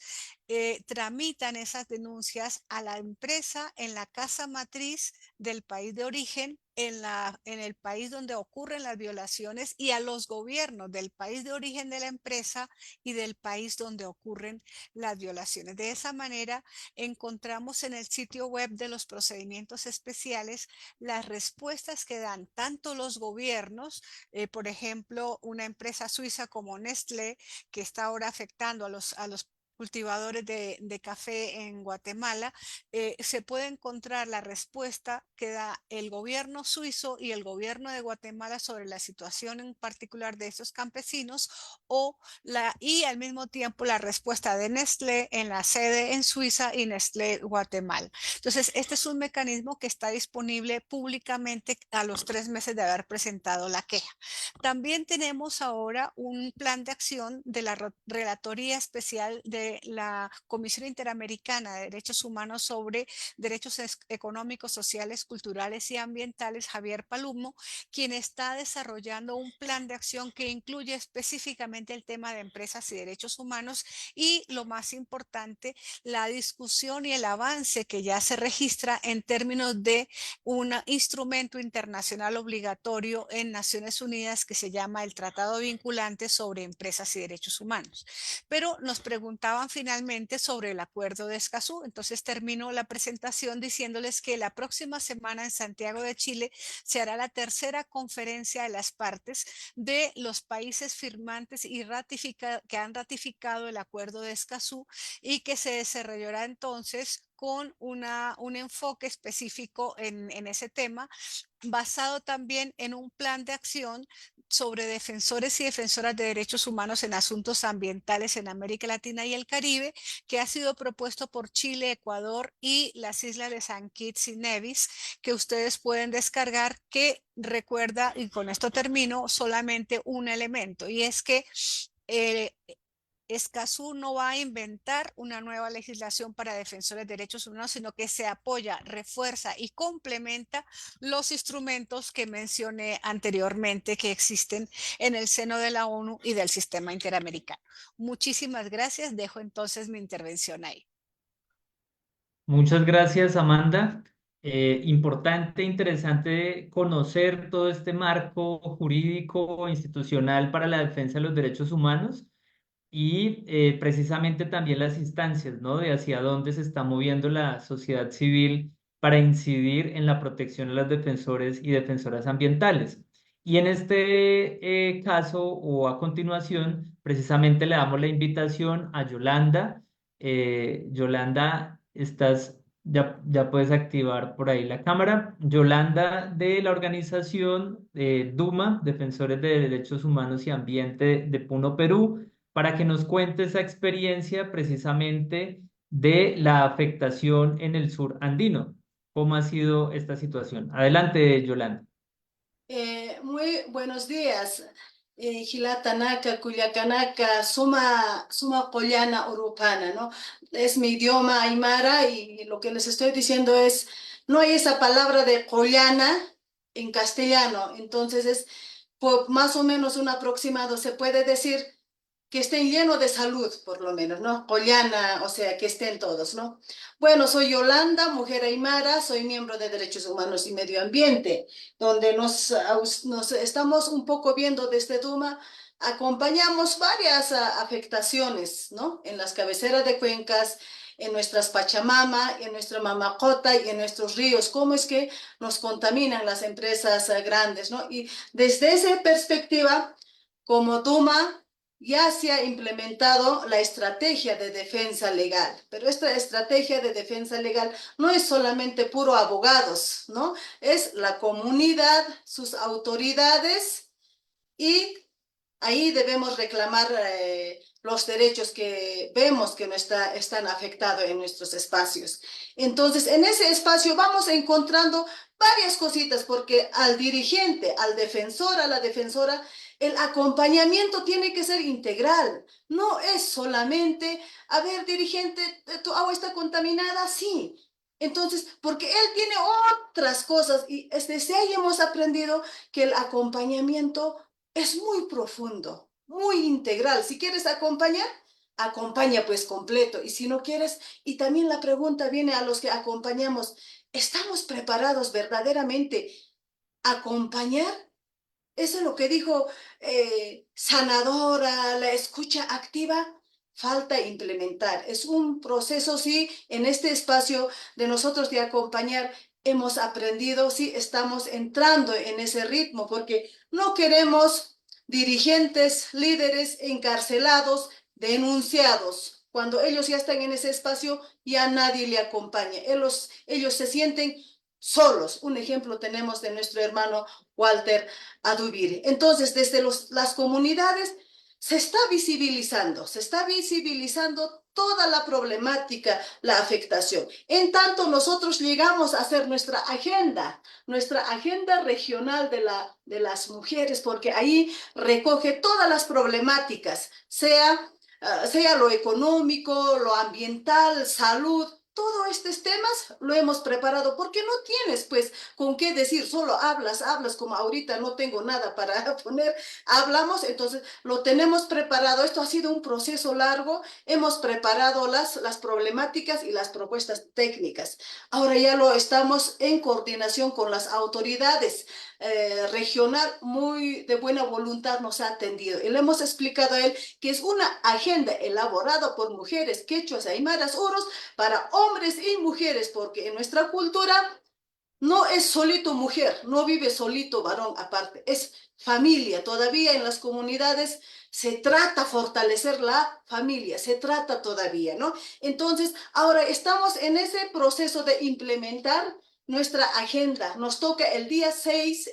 tramitan esas denuncias a la empresa en la casa matriz del país de origen, en el país donde ocurren las violaciones y a los gobiernos del país de origen de la empresa y del país donde ocurren las violaciones. De esa manera, encontramos en el sitio web de los procedimientos especiales las respuestas que dan tanto los gobiernos, por ejemplo, una empresa suiza como Nestlé, que está ahora afectando a los cultivadores de café en Guatemala, se puede encontrar la respuesta que da el gobierno suizo y el gobierno de Guatemala sobre la situación en particular de estos campesinos y al mismo tiempo la respuesta de Nestlé en la sede en Suiza y Nestlé Guatemala. Entonces, este es un mecanismo que está disponible públicamente a los 3 meses de haber presentado la queja. También tenemos ahora un plan de acción de la Relatoría Especial de la Comisión Interamericana de Derechos Humanos sobre Derechos Económicos, Sociales, Culturales y Ambientales, Javier Palumbo, quien está desarrollando un plan de acción que incluye específicamente el tema de empresas y derechos humanos y, lo más importante, la discusión y el avance que ya se registra en términos de un instrumento internacional obligatorio en Naciones Unidas que se llama el Tratado Vinculante sobre Empresas y Derechos Humanos. Pero nos preguntaban finalmente sobre el Acuerdo de Escazú. Entonces termino la presentación diciéndoles que la próxima semana en Santiago de Chile se hará la tercera conferencia de las partes de los países firmantes y que han ratificado el Acuerdo de Escazú y que se desarrollará entonces con un enfoque específico en ese tema, basado también en un plan de acción sobre defensores y defensoras de derechos humanos en asuntos ambientales en América Latina y el Caribe, que ha sido propuesto por Chile, Ecuador y las islas de San Kitts y Nevis, que ustedes pueden descargar, que recuerda, y con esto termino, solamente un elemento, y es que Escazú no va a inventar una nueva legislación para defensores de derechos humanos, sino que se apoya, refuerza y complementa los instrumentos que mencioné anteriormente que existen en el seno de la ONU y del sistema interamericano. Muchísimas gracias. Dejo entonces mi intervención ahí. Muchas gracias, Amanda. Importante, interesante conocer todo este marco jurídico institucional para la defensa de los derechos humanos y precisamente también las instancias, ¿no? De hacia dónde se está moviendo la sociedad civil para incidir en la protección de los defensores y defensoras ambientales. Y en este caso o a continuación, precisamente le damos la invitación a Yolanda. Yolanda, ya puedes activar por ahí la cámara. Yolanda de la organización DUMA, Defensores de Derechos Humanos y Ambiente de Puno, Perú. para que nos cuente esa experiencia precisamente de la afectación en el sur andino. ¿Cómo ha sido esta situación? Adelante, Yolanda. Muy buenos días. Gilatanaka, Culiacanaka, Suma Collana Urupana, ¿no? Es mi idioma aymara y lo que les estoy diciendo es, no hay esa palabra de collana en castellano, entonces es por más o menos un aproximado, se puede decir que estén llenos de salud, por lo menos, ¿no? Collana, o sea, que estén todos, ¿no? Bueno, soy Yolanda, mujer aymara, soy miembro de Derechos Humanos y Medio Ambiente, donde nos estamos un poco viendo desde Duma, acompañamos varias afectaciones, ¿no? En las cabeceras de cuencas, en nuestras Pachamama, en nuestra Mamacota y en nuestros ríos, cómo es que nos contaminan las empresas grandes, ¿no? Y desde esa perspectiva, como Duma, ya se ha implementado la estrategia de defensa legal, pero esta estrategia de defensa legal no es solamente puro abogados, ¿no? Es la comunidad, sus autoridades y ahí debemos reclamar los derechos que vemos que no están afectados en nuestros espacios. Entonces, en ese espacio vamos encontrando varias cositas, porque al dirigente, al defensor, a la defensora, el acompañamiento tiene que ser integral. No es solamente, a ver, dirigente, ¿tu agua está contaminada? Sí. Entonces, porque él tiene otras cosas y desde ahí hemos aprendido que el acompañamiento es muy profundo, muy integral. Si quieres acompañar, acompaña pues completo. Y si no quieres, y también la pregunta viene a los que acompañamos, ¿estamos preparados verdaderamente a acompañar? Eso es lo que dijo Sanadora, la escucha activa. Falta implementar. Es un proceso, sí, en este espacio de nosotros de acompañar hemos aprendido, sí, estamos entrando en ese ritmo, porque no queremos dirigentes, líderes encarcelados, denunciados. Cuando ellos ya están en ese espacio, ya nadie le acompaña. Ellos se sienten solos. Un ejemplo tenemos de nuestro hermano Walter Adubiri. Entonces, desde las comunidades se está visibilizando toda la problemática, la afectación. En tanto, nosotros llegamos a hacer nuestra agenda regional de las mujeres, porque ahí recoge todas las problemáticas, sea lo económico, lo ambiental, salud. Todos estos temas lo hemos preparado porque no tienes pues con qué decir, solo hablas como ahorita no tengo nada para poner, hablamos, entonces lo tenemos preparado. Esto ha sido un proceso largo, hemos preparado las problemáticas y las propuestas técnicas. Ahora ya lo estamos en coordinación con las autoridades regional, muy de buena voluntad nos ha atendido y le hemos explicado a él que es una agenda elaborada por mujeres quechuas, aymaras, uros, para hombres y mujeres, porque en nuestra cultura no es solito mujer, no vive solito varón aparte, es familia. Todavía en las comunidades se trata fortalecer la familia, se trata todavía, ¿no? Entonces, ahora estamos en ese proceso de implementar nuestra agenda. Nos toca el día 6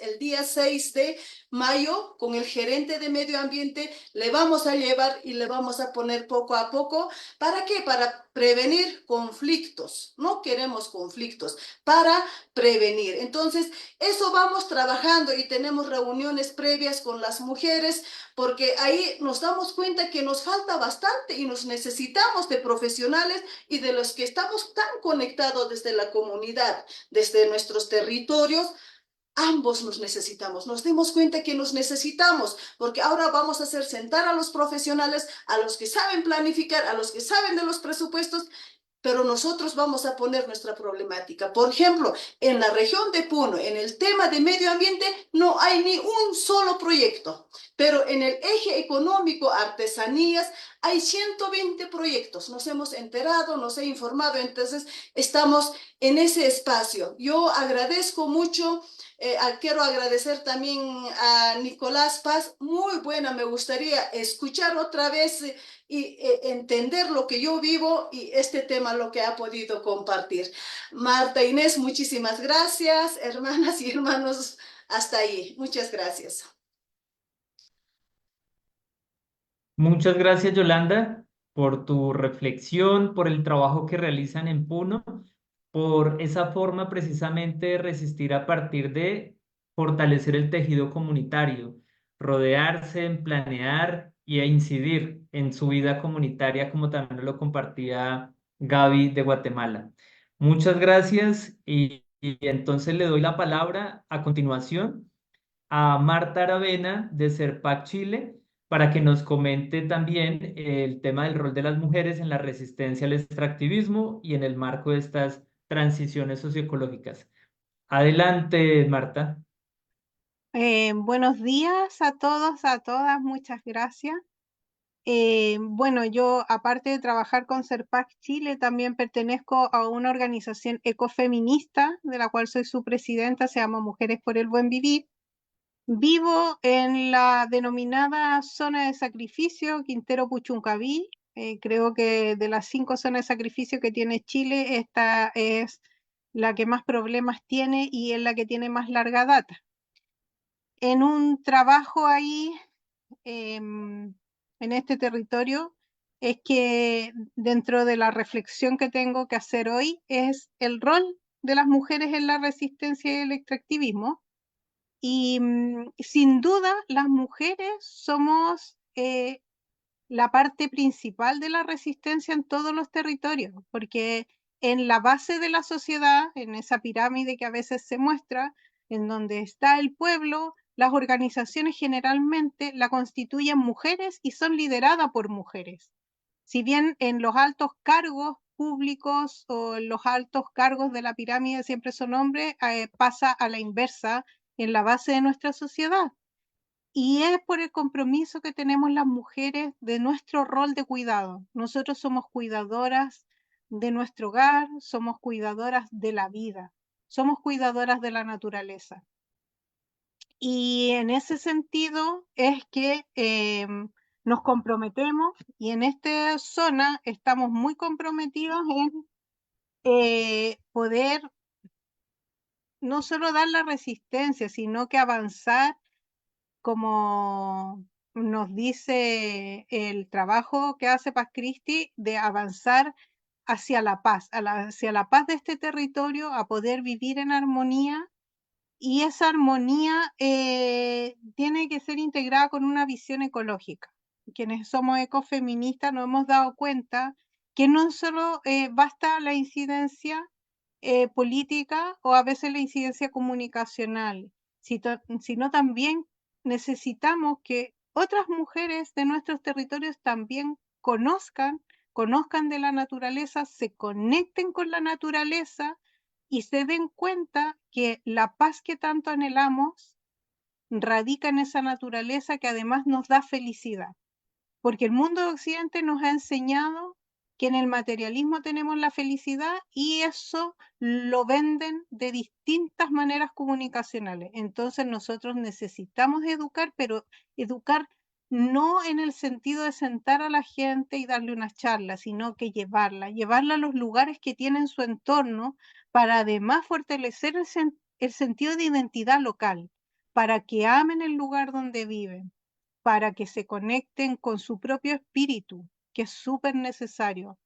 de mayo, con el gerente de medio ambiente, le vamos a llevar y le vamos a poner poco a poco. ¿Para qué? Para prevenir conflictos. No queremos conflictos, para prevenir. Entonces, eso vamos trabajando y tenemos reuniones previas con las mujeres, porque ahí nos damos cuenta que nos falta bastante y nos necesitamos de profesionales y de los que estamos tan conectados desde la comunidad, desde nuestros territorios. Ambos nos necesitamos, nos dimos cuenta que nos necesitamos, porque ahora vamos a hacer sentar a los profesionales, a los que saben planificar, a los que saben de los presupuestos, pero nosotros vamos a poner nuestra problemática. Por ejemplo, en la región de Puno, en el tema de medio ambiente, no hay ni un solo proyecto, pero en el eje económico, artesanías, hay 120 proyectos. Nos hemos enterado, nos he informado, entonces estamos en ese espacio. Yo agradezco mucho. Quiero agradecer también a Nicolás Paz, muy buena, me gustaría escuchar otra vez y entender lo que yo vivo y este tema lo que ha podido compartir. Marta Inés, muchísimas gracias, hermanas y hermanos, hasta ahí, muchas gracias. Muchas gracias, Yolanda, por tu reflexión, por el trabajo que realizan en Puno, por esa forma precisamente de resistir a partir de fortalecer el tejido comunitario, rodearse, en planear y a incidir en su vida comunitaria, como también lo compartía Gaby de Guatemala. Muchas gracias y entonces le doy la palabra a continuación a Marta Aravena de Serpac Chile para que nos comente también el tema del rol de las mujeres en la resistencia al extractivismo y en el marco de estas transiciones socioecológicas. Adelante, Marta. Buenos días a todos, a todas, muchas gracias. Bueno, yo aparte de trabajar con Serpac Chile, también pertenezco a una organización ecofeminista, de la cual soy su presidenta, se llama Mujeres por el Buen Vivir. Vivo en la denominada zona de sacrificio, Quintero Puchuncaví. Creo que de las 5 zonas de sacrificio que tiene Chile, esta es la que más problemas tiene y es la que tiene más larga data. En un trabajo ahí, en este territorio, es que dentro de la reflexión que tengo que hacer hoy es el rol de las mujeres en la resistencia y el extractivismo. Y sin duda las mujeres somos la parte principal de la resistencia en todos los territorios, porque en la base de la sociedad, en esa pirámide que a veces se muestra, en donde está el pueblo, las organizaciones generalmente la constituyen mujeres y son lideradas por mujeres. Si bien en los altos cargos públicos o en los altos cargos de la pirámide siempre son hombres, pasa a la inversa en la base de nuestra sociedad. Y es por el compromiso que tenemos las mujeres de nuestro rol de cuidado. Nosotros somos cuidadoras de nuestro hogar, somos cuidadoras de la vida, somos cuidadoras de la naturaleza. Y en ese sentido es que nos comprometemos y en esta zona estamos muy comprometidos en poder no solo dar la resistencia, sino que avanzar como nos dice el trabajo que hace Paz Christi, de avanzar hacia la paz, hacia la paz de este territorio, a poder vivir en armonía. Y esa armonía tiene que ser integrada con una visión ecológica. Quienes somos ecofeministas nos hemos dado cuenta que no solo basta la incidencia política o a veces la incidencia comunicacional, sino también necesitamos que otras mujeres de nuestros territorios también conozcan de la naturaleza, se conecten con la naturaleza y se den cuenta que la paz que tanto anhelamos radica en esa naturaleza que además nos da felicidad. Porque el mundo de Occidente nos ha enseñado que en el materialismo tenemos la felicidad y eso lo venden de distintas maneras comunicacionales. Entonces nosotros necesitamos educar, pero educar no en el sentido de sentar a la gente y darle una charla, sino que llevarla a los lugares que tienen su entorno para además fortalecer el sentido de identidad local, para que amen el lugar donde viven, para que se conecten con su propio espíritu, que es súper necesario.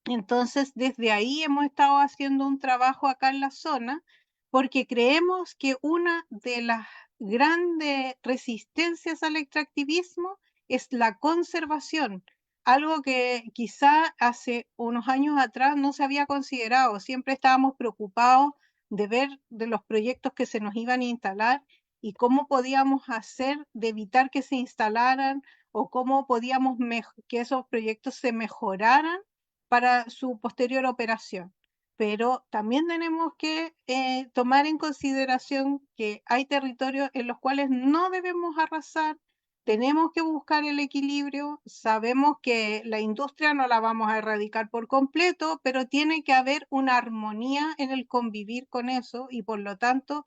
Entonces, desde ahí hemos estado haciendo un trabajo acá en la zona, porque creemos que una de las grandes resistencias al extractivismo es la conservación, algo que quizá hace unos años atrás no se había considerado. Siempre estábamos preocupados de ver de los proyectos que se nos iban a instalar y cómo podíamos hacer de evitar que se instalaran o cómo podíamos que esos proyectos se mejoraran para su posterior operación. Pero también tenemos que tomar en consideración que hay territorios en los cuales no debemos arrasar, tenemos que buscar el equilibrio, sabemos que la industria no la vamos a erradicar por completo, pero tiene que haber una armonía en el convivir con eso y por lo tanto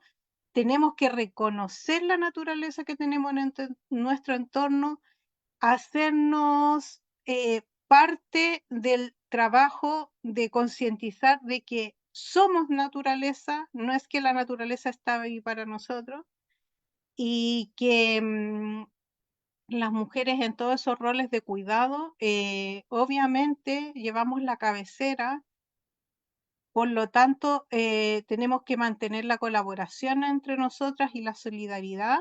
tenemos que reconocer la naturaleza que tenemos en nuestro entorno, hacernos parte del trabajo de concientizar de que somos naturaleza, no es que la naturaleza está ahí para nosotros, y que las mujeres en todos esos roles de cuidado, obviamente llevamos la cabecera, por lo tanto, tenemos que mantener la colaboración entre nosotras y la solidaridad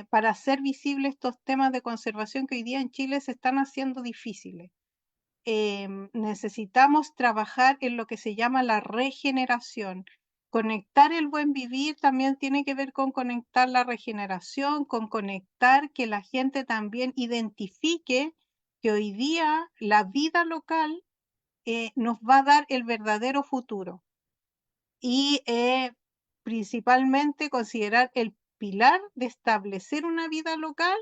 para hacer visibles estos temas de conservación que hoy día en Chile se están haciendo difíciles. Necesitamos trabajar en lo que se llama la regeneración. Conectar el buen vivir también tiene que ver con conectar la regeneración, con conectar que la gente también identifique que hoy día la vida local nos va a dar el verdadero futuro y principalmente considerar el pilar de establecer una vida local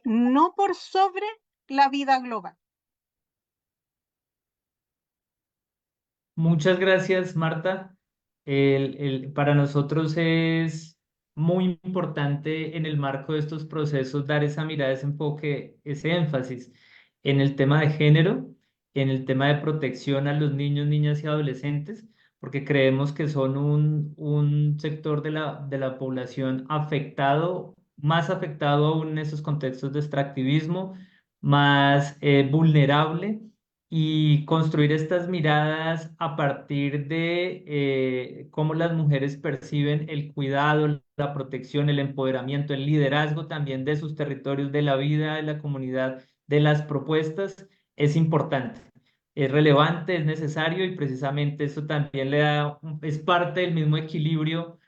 no por sobre la vida global. Muchas gracias, Marta. Para nosotros es muy importante en el marco de estos procesos dar esa mirada, ese enfoque, ese énfasis en el tema de género, en el tema de protección a los niños, niñas y adolescentes, porque creemos que son un sector de la población afectado, más afectado aún en esos contextos de extractivismo, más vulnerable y construir estas miradas a partir de cómo las mujeres perciben el cuidado, la protección, el empoderamiento, el liderazgo también de sus territorios, de la vida de la comunidad, de las propuestas, es importante. Es relevante, es necesario y precisamente eso también es parte del mismo equilibrio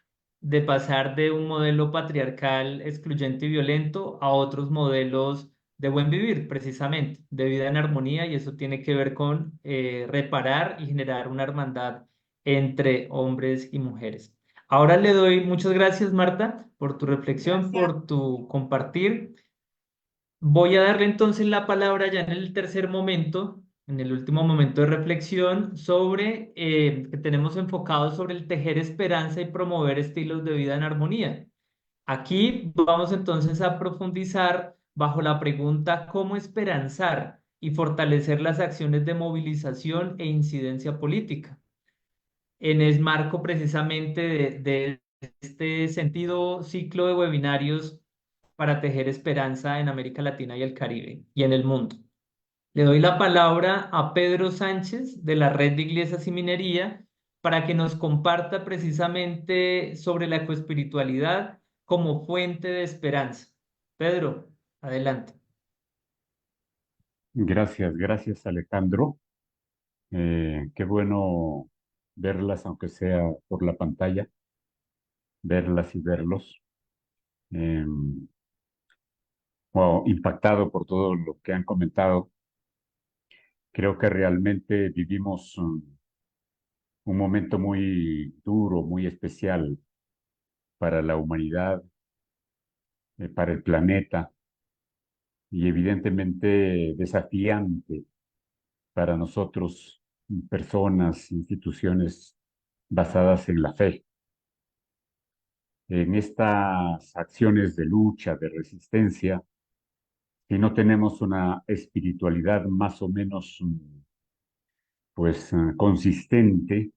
de pasar de un modelo patriarcal excluyente y violento a otros modelos de buen vivir, precisamente, de vida en armonía, y eso tiene que ver con reparar y generar una hermandad entre hombres y mujeres. Ahora le doy muchas gracias, Marta, por tu reflexión, Gracias. por tu compartir. Voy a darle entonces la palabra ya en el tercer momento, en el último momento de reflexión, sobre que tenemos enfocado sobre el tejer esperanza y promover estilos de vida en armonía. Aquí vamos entonces a profundizar bajo la pregunta ¿cómo esperanzar y fortalecer las acciones de movilización e incidencia política? En el marco precisamente de este sentido ciclo de webinarios para tejer esperanza en América Latina y el Caribe y en el mundo. Le doy la palabra a Pedro Sánchez de la Red de Iglesias y Minería para que nos comparta precisamente sobre la ecoespiritualidad como fuente de esperanza. Pedro, adelante. Gracias Alejandro. Qué bueno verlas, aunque sea por la pantalla, verlas y verlos. Wow, impactado por todo lo que han comentado. Creo que realmente vivimos un momento muy duro, muy especial para la humanidad, para el planeta y evidentemente desafiante para nosotros, personas, instituciones basadas en la fe. En estas acciones de lucha, de resistencia, si no tenemos una espiritualidad más o menos pues consistente,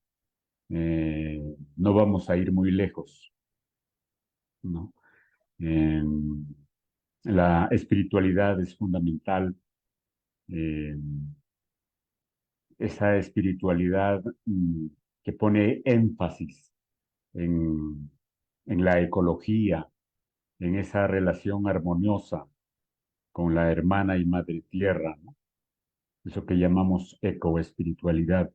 no vamos a ir muy lejos, ¿no? La espiritualidad es fundamental. Esa espiritualidad que pone énfasis en la ecología, en esa relación armoniosa con la hermana y madre tierra, ¿no? Eso que llamamos ecoespiritualidad.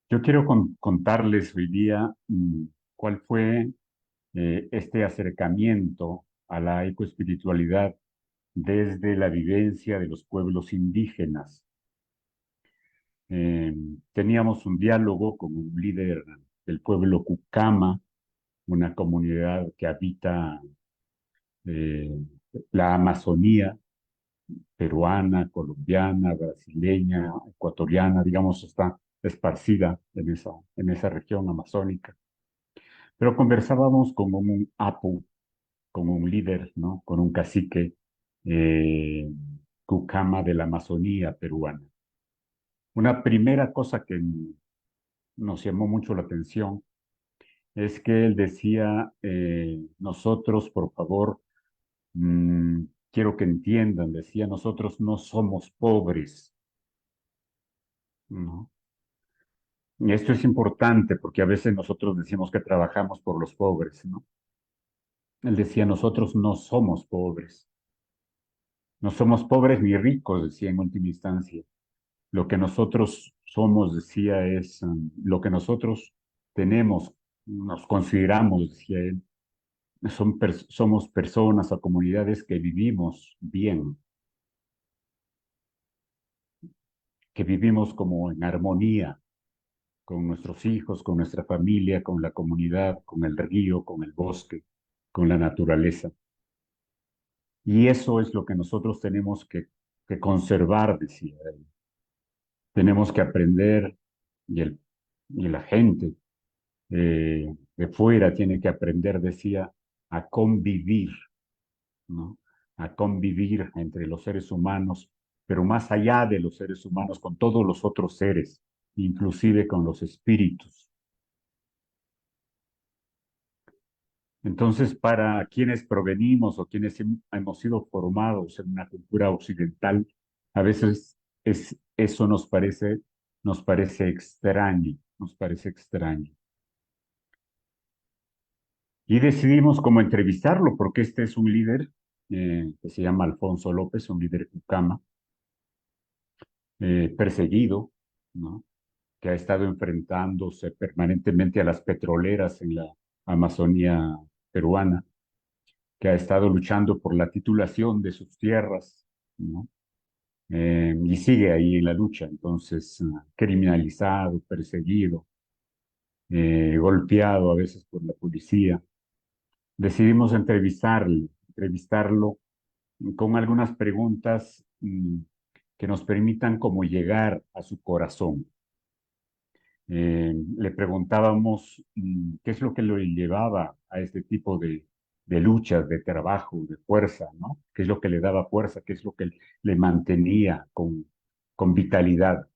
Yo quiero contarles hoy día cuál fue este acercamiento a la ecoespiritualidad desde la vivencia de los pueblos indígenas. Teníamos un diálogo con un líder del pueblo Cucama, una comunidad que habita la Amazonía peruana, colombiana, brasileña, ecuatoriana, digamos, está esparcida en esa región amazónica. Pero conversábamos con un apu, con un líder, ¿no? Con un cacique Cucama de la Amazonía peruana. Una primera cosa que nos llamó mucho la atención es que él decía, nosotros, por favor, quiero que entiendan, decía, nosotros no somos pobres, ¿no? Y esto es importante porque a veces nosotros decimos que trabajamos por los pobres, ¿no? Él decía, nosotros no somos pobres. No somos pobres ni ricos, decía en última instancia. Lo que nosotros somos, decía, es lo que nosotros tenemos, nos consideramos, decía él, somos personas o comunidades que vivimos bien, que vivimos como en armonía con nuestros hijos, con nuestra familia, con la comunidad, con el río, con el bosque, con la naturaleza. Y eso es lo que nosotros tenemos que conservar, decía él. Tenemos que aprender, y la gente de fuera tiene que aprender, decía, a convivir, ¿no? A convivir entre los seres humanos, pero más allá de los seres humanos, con todos los otros seres, inclusive con los espíritus. Entonces, para quienes provenimos o quienes hemos sido formados en una cultura occidental, a veces eso nos parece extraño, nos parece extraño. Y decidimos cómo entrevistarlo, porque este es un líder que se llama Alfonso López, un líder cucama, perseguido, ¿no? Que ha estado enfrentándose permanentemente a las petroleras en la Amazonía peruana, que ha estado luchando por la titulación de sus tierras, ¿no? Y sigue ahí en la lucha, entonces, criminalizado, perseguido, golpeado a veces por la policía. Decidimos entrevistarlo con algunas preguntas que nos permitan como llegar a su corazón. Le preguntábamos qué es lo que lo llevaba a este tipo de luchas, de trabajo, de fuerza, ¿no? ¿Qué es lo que le daba fuerza? ¿Qué es lo que le mantenía con vitalidad?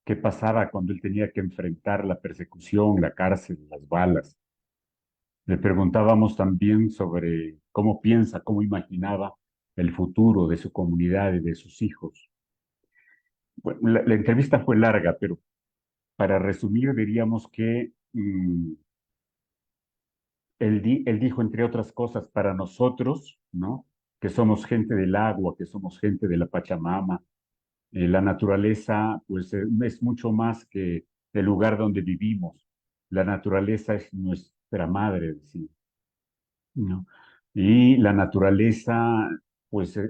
¿Qué pasaba cuando él tenía que enfrentar la persecución, la cárcel, las balas? Le preguntábamos también sobre cómo piensa, cómo imaginaba el futuro de su comunidad y de sus hijos. Bueno, la entrevista fue larga, pero para resumir diríamos que él dijo, entre otras cosas, para nosotros, ¿no? Que somos gente del agua, que somos gente de la Pachamama, la naturaleza, pues es mucho más que el lugar donde vivimos. La naturaleza es nuestra madre, decía, ¿no? Y la naturaleza, pues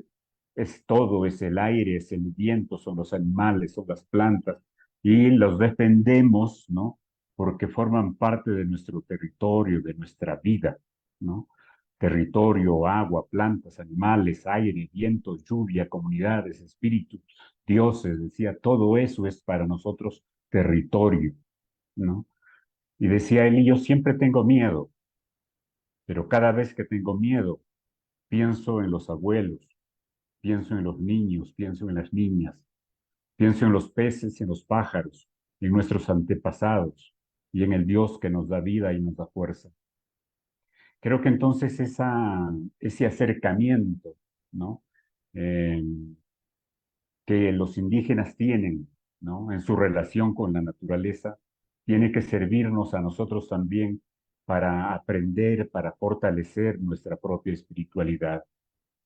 es todo, es el aire, es el viento, son los animales, son las plantas, y los defendemos, ¿no? Porque forman parte de nuestro territorio, de nuestra vida, ¿no? Territorio, agua, plantas, animales, aire, viento, lluvia, comunidades, espíritus, dioses, decía, todo eso es para nosotros territorio, ¿no? Y decía él, y yo siempre tengo miedo, pero cada vez que tengo miedo, pienso en los abuelos, pienso en los niños, pienso en las niñas, pienso en los peces y en los pájaros, en nuestros antepasados y en el Dios que nos da vida y nos da fuerza. Creo que entonces ese acercamiento, ¿no? Que los indígenas tienen, ¿no? En su relación con la naturaleza, tiene que servirnos a nosotros también para aprender, para fortalecer nuestra propia espiritualidad,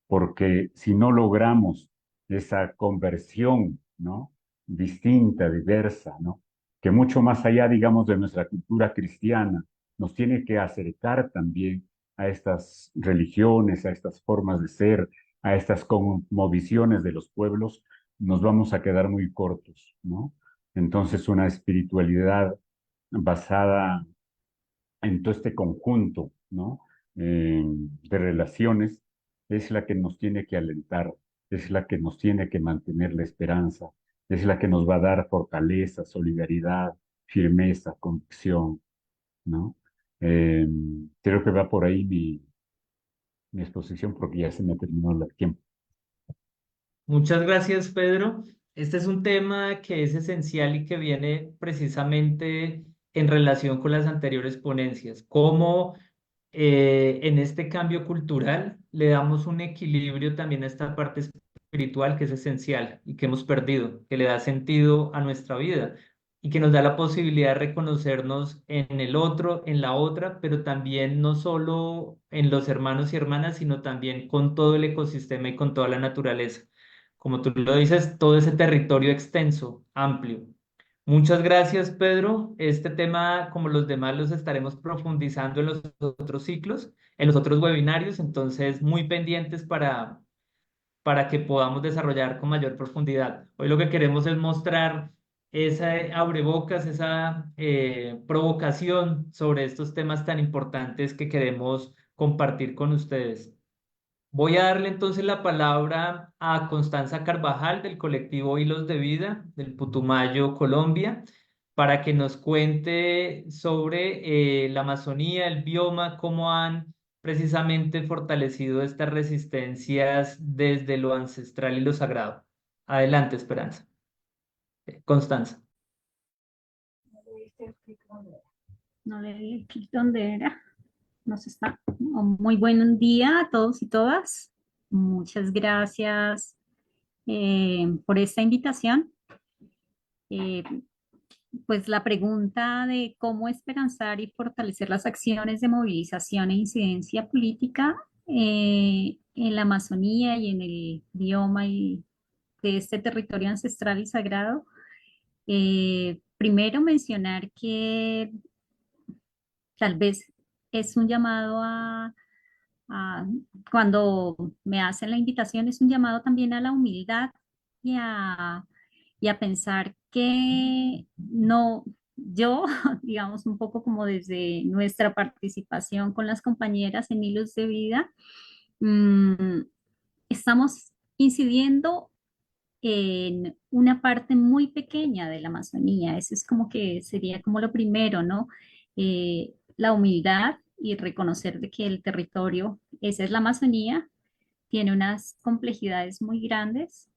porque si no logramos esa conversión, ¿no? Distinta, diversa, ¿no? Que mucho más allá, digamos, de nuestra cultura cristiana, nos tiene que acercar también a estas religiones, a estas formas de ser, a estas cosmovisiones de los pueblos, nos vamos a quedar muy cortos, ¿no? Entonces, una espiritualidad basada en todo este conjunto, ¿no? De relaciones es la que nos tiene que alentar, es la que nos tiene que mantener la esperanza, es la que nos va a dar fortaleza, solidaridad, firmeza, convicción, ¿no? Creo que va por ahí mi exposición porque ya se me terminó el tiempo. Muchas gracias, Pedro. Este es un tema que es esencial y que viene precisamente en relación con las anteriores ponencias. Cómo en este cambio cultural le damos un equilibrio también a esta parte espiritual que es esencial y que hemos perdido, que le da sentido a nuestra vida y que nos da la posibilidad de reconocernos en el otro, en la otra, pero también no solo en los hermanos y hermanas, sino también con todo el ecosistema y con toda la naturaleza. Como tú lo dices, todo ese territorio extenso, amplio. Muchas gracias, Pedro. Este tema, como los demás, los estaremos profundizando en los otros ciclos, en los otros webinarios, entonces muy pendientes para que podamos desarrollar con mayor profundidad. Hoy lo que queremos es mostrar esa abrebocas, esa provocación sobre estos temas tan importantes que queremos compartir con ustedes. Voy a darle entonces la palabra a Constanza Carvajal del colectivo Hilos de Vida del Putumayo, Colombia, para que nos cuente sobre la Amazonía, el bioma, cómo han precisamente fortalecido estas resistencias desde lo ancestral y lo sagrado. Adelante, Esperanza. Constanza. No le di el clic donde era. Nos está. Muy buen día a todos y todas. Muchas gracias por esta invitación. Pues la pregunta de cómo esperanzar y fortalecer las acciones de movilización e incidencia política en la Amazonía y en el bioma de este territorio ancestral y sagrado. Primero mencionar que tal vez es un llamado cuando me hacen la invitación, es un llamado también a la humildad y a pensar que no, yo, digamos, un poco como desde nuestra participación con las compañeras en Hilos de Vida, estamos incidiendo en una parte muy pequeña de la Amazonía. Eso es como que sería como lo primero, ¿no? La humildad y reconocer de que el territorio, esa es la Amazonía, tiene unas complejidades muy grandes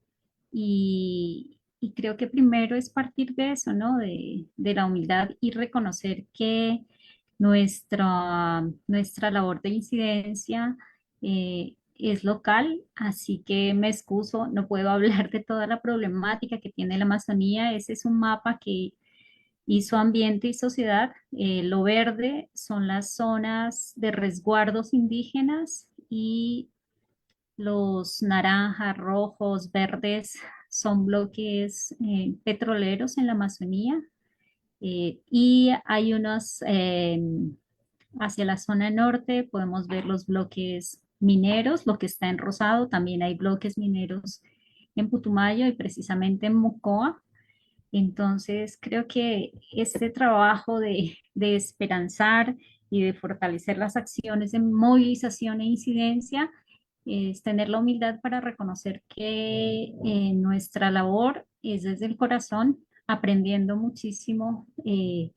y creo que primero es partir de eso, ¿no? De la humildad y reconocer que nuestra labor de incidencia es local, así que me excuso, no puedo hablar de toda la problemática que tiene la Amazonía. Ese es un mapa que hizo Ambiente y Sociedad. Lo verde son las zonas de resguardos indígenas y los naranjas, rojos, verdes son bloques petroleros en la Amazonía. Y hay unos, hacia la zona norte podemos ver los bloques mineros, lo que está en rosado. También hay bloques mineros en Putumayo y precisamente en Mocoa. Entonces, creo que este trabajo de esperanzar y de fortalecer las acciones de movilización e incidencia es tener la humildad para reconocer que nuestra labor es desde el corazón, aprendiendo muchísimo de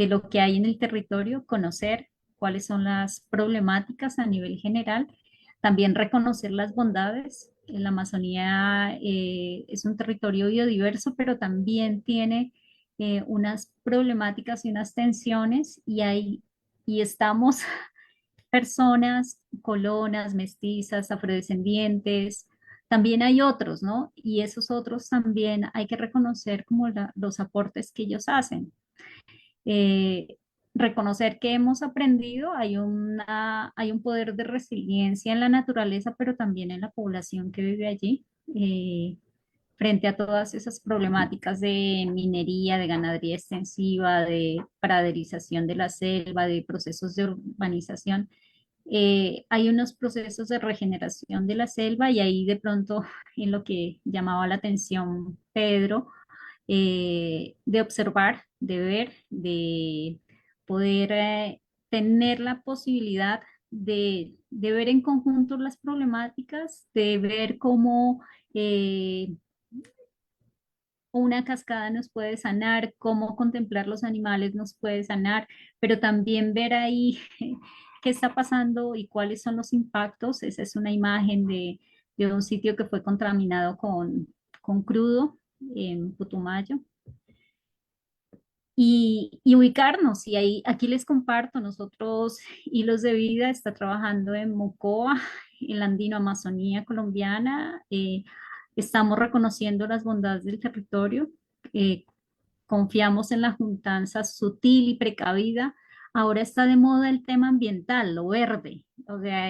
lo que hay en el territorio, conocer cuáles son las problemáticas a nivel general, también reconocer las bondades. La Amazonía es un territorio biodiverso, pero también tiene unas problemáticas y unas tensiones y estamos personas, colonas, mestizas, afrodescendientes, también hay otros, ¿no? Y esos otros también hay que reconocer como los aportes que ellos hacen. Eh, reconocer que hemos aprendido, hay un poder de resiliencia en la naturaleza, pero también en la población que vive allí, frente a todas esas problemáticas de minería, de ganadería extensiva, de praderización de la selva, de procesos de urbanización. Hay unos procesos de regeneración de la selva y ahí de pronto en lo que llamaba la atención Pedro, de observar, de ver, de poder tener la posibilidad de ver en conjunto las problemáticas, de ver cómo una cascada nos puede sanar, cómo contemplar los animales nos puede sanar, pero también ver ahí qué está pasando y cuáles son los impactos. Esa es una imagen de un sitio que fue contaminado con crudo en Putumayo. Y ubicarnos, y ahí, aquí les comparto, nosotros, Hilos de Vida está trabajando en Mocoa, en la Andino-Amazonía colombiana. Estamos reconociendo las bondades del territorio, confiamos en la juntanza sutil y precavida. Ahora está de moda el tema ambiental, lo verde. O sea,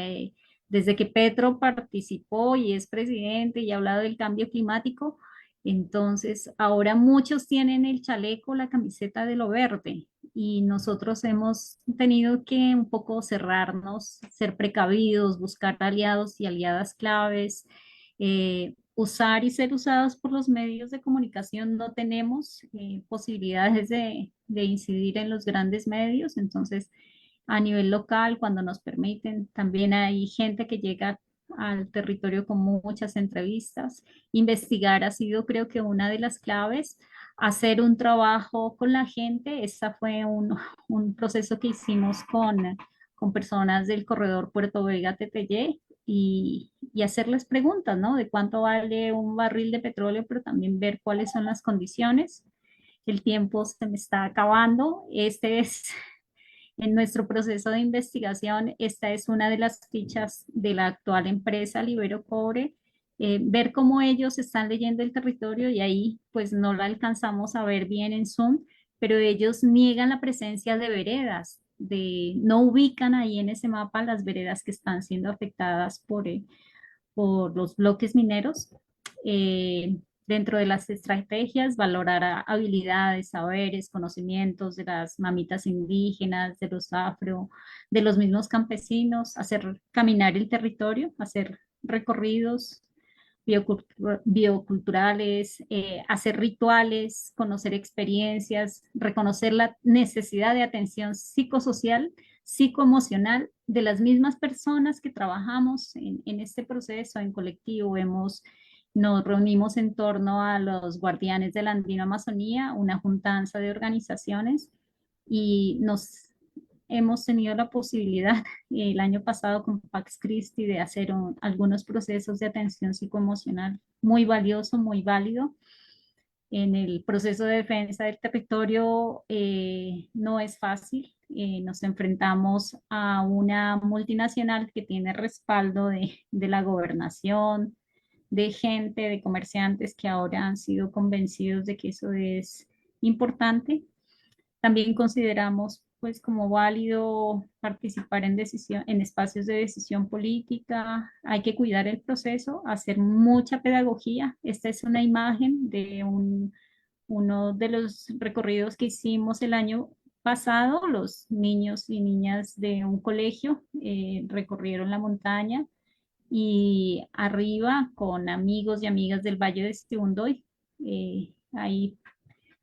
desde que Petro participó y es presidente y ha hablado del cambio climático, entonces ahora muchos tienen el chaleco, la camiseta de lo verde, y nosotros hemos tenido que un poco cerrarnos, ser precavidos, buscar aliados y aliadas claves, usar y ser usados por los medios de comunicación. No tenemos posibilidades de incidir en los grandes medios, entonces a nivel local, cuando nos permiten, también hay gente que llega al territorio con muchas entrevistas. Investigar ha sido, creo que, una de las claves. Hacer un trabajo con la gente, ese fue un proceso que hicimos con personas del corredor Puerto Vega-Teteyé, y hacerles preguntas, ¿no? De cuánto vale un barril de petróleo, pero también ver cuáles son las condiciones. El tiempo se me está acabando. Este es en nuestro proceso de investigación. Esta es una de las fichas de la actual empresa Libero Cobre. Ver cómo ellos están leyendo el territorio, y ahí pues no lo alcanzamos a ver bien en Zoom, pero ellos niegan la presencia de veredas, no ubican ahí en ese mapa las veredas que están siendo afectadas por los bloques mineros. Dentro de las estrategias, valorar habilidades, saberes, conocimientos de las mamitas indígenas, de los afro, de los mismos campesinos, hacer caminar el territorio, hacer recorridos bioculturales, hacer rituales, conocer experiencias, reconocer la necesidad de atención psicosocial, psicoemocional de las mismas personas que trabajamos en este proceso en colectivo. Nos reunimos en torno a los guardianes de la Andino-Amazonía, una juntanza de organizaciones, y hemos tenido la posibilidad el año pasado con Pax Christi de hacer algunos procesos de atención psicoemocional muy valioso, muy válido. En el proceso de defensa del territorio no es fácil. Nos enfrentamos a una multinacional que tiene respaldo de la gobernación, de gente, de comerciantes que ahora han sido convencidos de que eso es importante. También consideramos pues como válido participar en espacios de decisión política. Hay que cuidar el proceso, hacer mucha pedagogía. Esta es una imagen de uno de los recorridos que hicimos el año pasado. Los niños y niñas de un colegio recorrieron la montaña, y arriba con amigos y amigas del Valle de Sibundoy. Ahí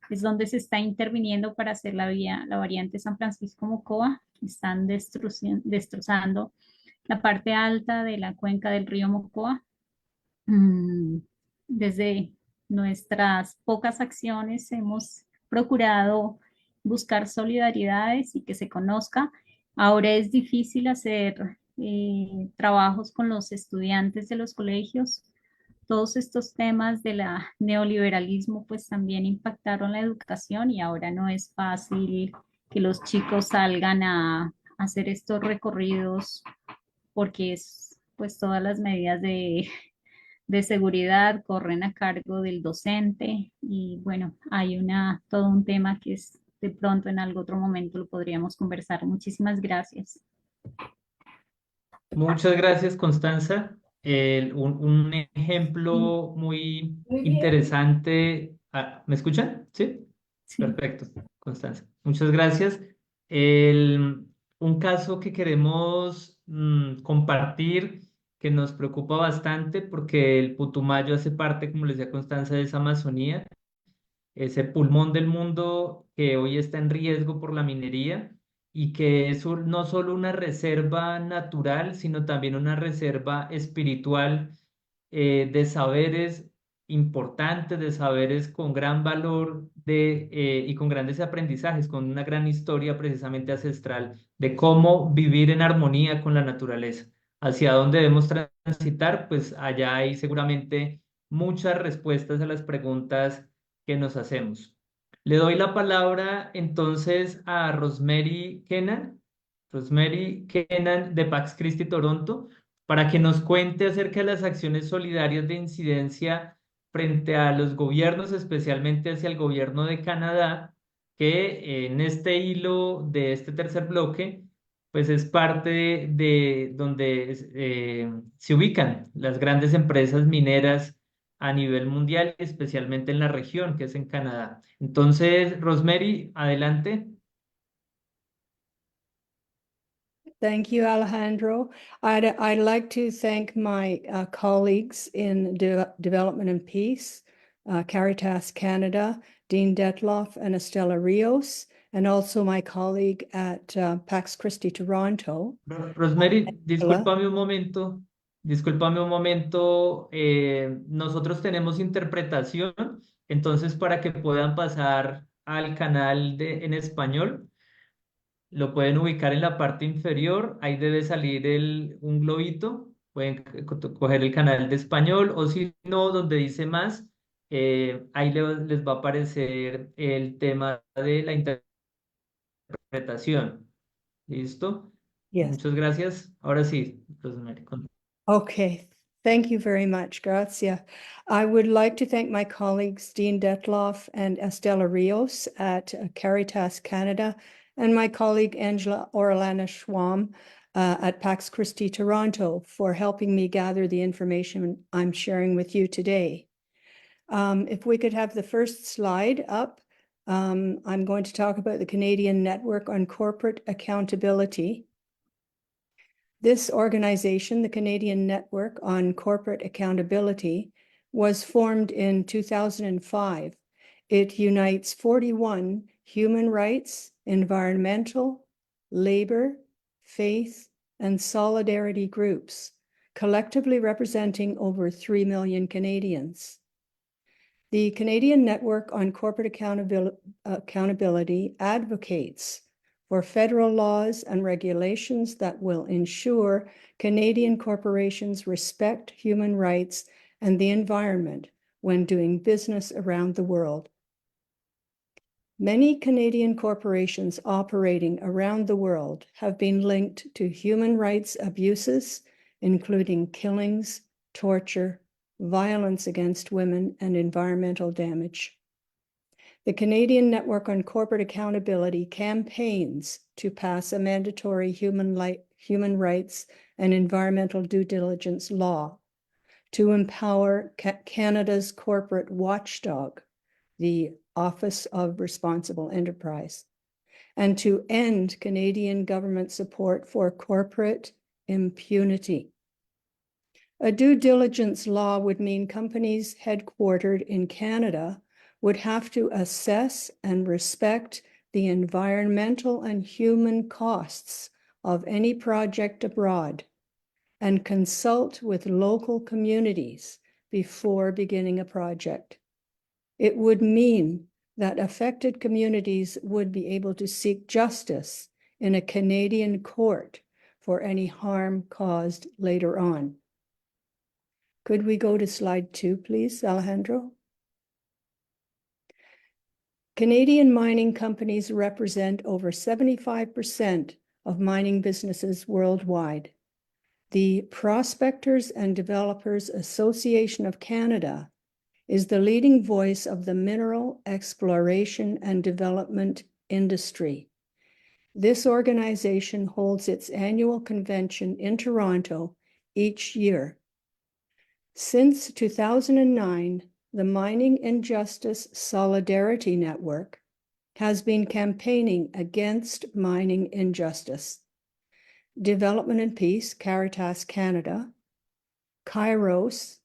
es donde se está interviniendo para hacer la variante San Francisco-Mocoa. Están destrozando la parte alta de la cuenca del río Mocoa. Desde nuestras pocas acciones hemos procurado buscar solidaridades y que se conozca. Ahora es difícil hacer trabajos con los estudiantes de los colegios. Todos estos temas del neoliberalismo pues también impactaron la educación, y ahora no es fácil que los chicos salgan a hacer estos recorridos, porque pues todas las medidas de seguridad corren a cargo del docente. Y bueno, hay todo un tema que es de pronto en algún otro momento lo podríamos conversar. Muchísimas gracias. Muchas gracias, Constanza. Un ejemplo muy interesante. ¿Me escuchan? ¿Sí? Sí. Perfecto, Constanza. Muchas gracias. Un caso que queremos compartir, que nos preocupa bastante, porque el Putumayo hace parte, como les decía Constanza, de esa Amazonía, ese pulmón del mundo que hoy está en riesgo por la minería, y que es no solo una reserva natural, sino también una reserva espiritual, de saberes importantes, de saberes con gran valor y con grandes aprendizajes, con una gran historia precisamente ancestral de cómo vivir en armonía con la naturaleza. Hacia dónde debemos transitar, pues allá hay seguramente muchas respuestas a las preguntas que nos hacemos. Le doy la palabra entonces a Rosemary Kennan de Pax Christi Toronto, para que nos cuente acerca de las acciones solidarias de incidencia frente a los gobiernos, especialmente hacia el gobierno de Canadá, que en este hilo de este tercer bloque, pues es parte de donde se ubican las grandes empresas mineras a nivel mundial, especialmente en la región, que es en Canadá. Entonces, Rosemary, adelante. Thank you, Alejandro. I'd like to thank my colleagues in Development and Peace, Caritas Canada, Dean Detloff and Estela Rios, and also my colleague at Pax Christi Toronto. Rosemary, discúlpame un momento. Nosotros tenemos interpretación, entonces para que puedan pasar al canal en español, lo pueden ubicar en la parte inferior, ahí debe salir un globito, pueden coger el canal de español, o si no, donde dice más, ahí les va a aparecer el tema de la interpretación. ¿Listo? Yes. Muchas gracias. Ahora sí, Rosemary. Okay, thank you very much. Gracias. I would like to thank my colleagues, Dean Detloff and Estela Rios at Caritas Canada, and my colleague Angela Orlana Schwam at Pax Christi Toronto for helping me gather the information I'm sharing with you today. If we could have the first slide up, I'm going to talk about the Canadian Network on Corporate Accountability. This organization, the Canadian Network on Corporate Accountability, was formed in 2005. It unites 41 human rights, environmental, labor, faith, and solidarity groups, collectively representing over 3 million Canadians. The Canadian Network on Corporate Accountability advocates for federal laws and regulations that will ensure Canadian corporations respect human rights and the environment when doing business around the world. Many Canadian corporations operating around the world have been linked to human rights abuses, including killings, torture, violence against women, and environmental damage. The Canadian Network on Corporate Accountability campaigns to pass a mandatory human rights and environmental due diligence law to empower Canada's corporate watchdog, the Office of Responsible Enterprise, and to end Canadian government support for corporate impunity. A due diligence law would mean companies headquartered in Canada would have to assess and respect the environmental and human costs of any project abroad and consult with local communities before beginning a project. It would mean that affected communities would be able to seek justice in a Canadian court for any harm caused later on. Could we go to slide 2, please, Alejandro? Canadian mining companies represent over 75% of mining businesses worldwide. The Prospectors and Developers Association of Canada is the leading voice of the mineral exploration and development industry. This organization holds its annual convention in Toronto each year. Since 2009, the Mining Injustice Solidarity Network has been campaigning against mining injustice. Development and Peace, Caritas Canada, Kairos,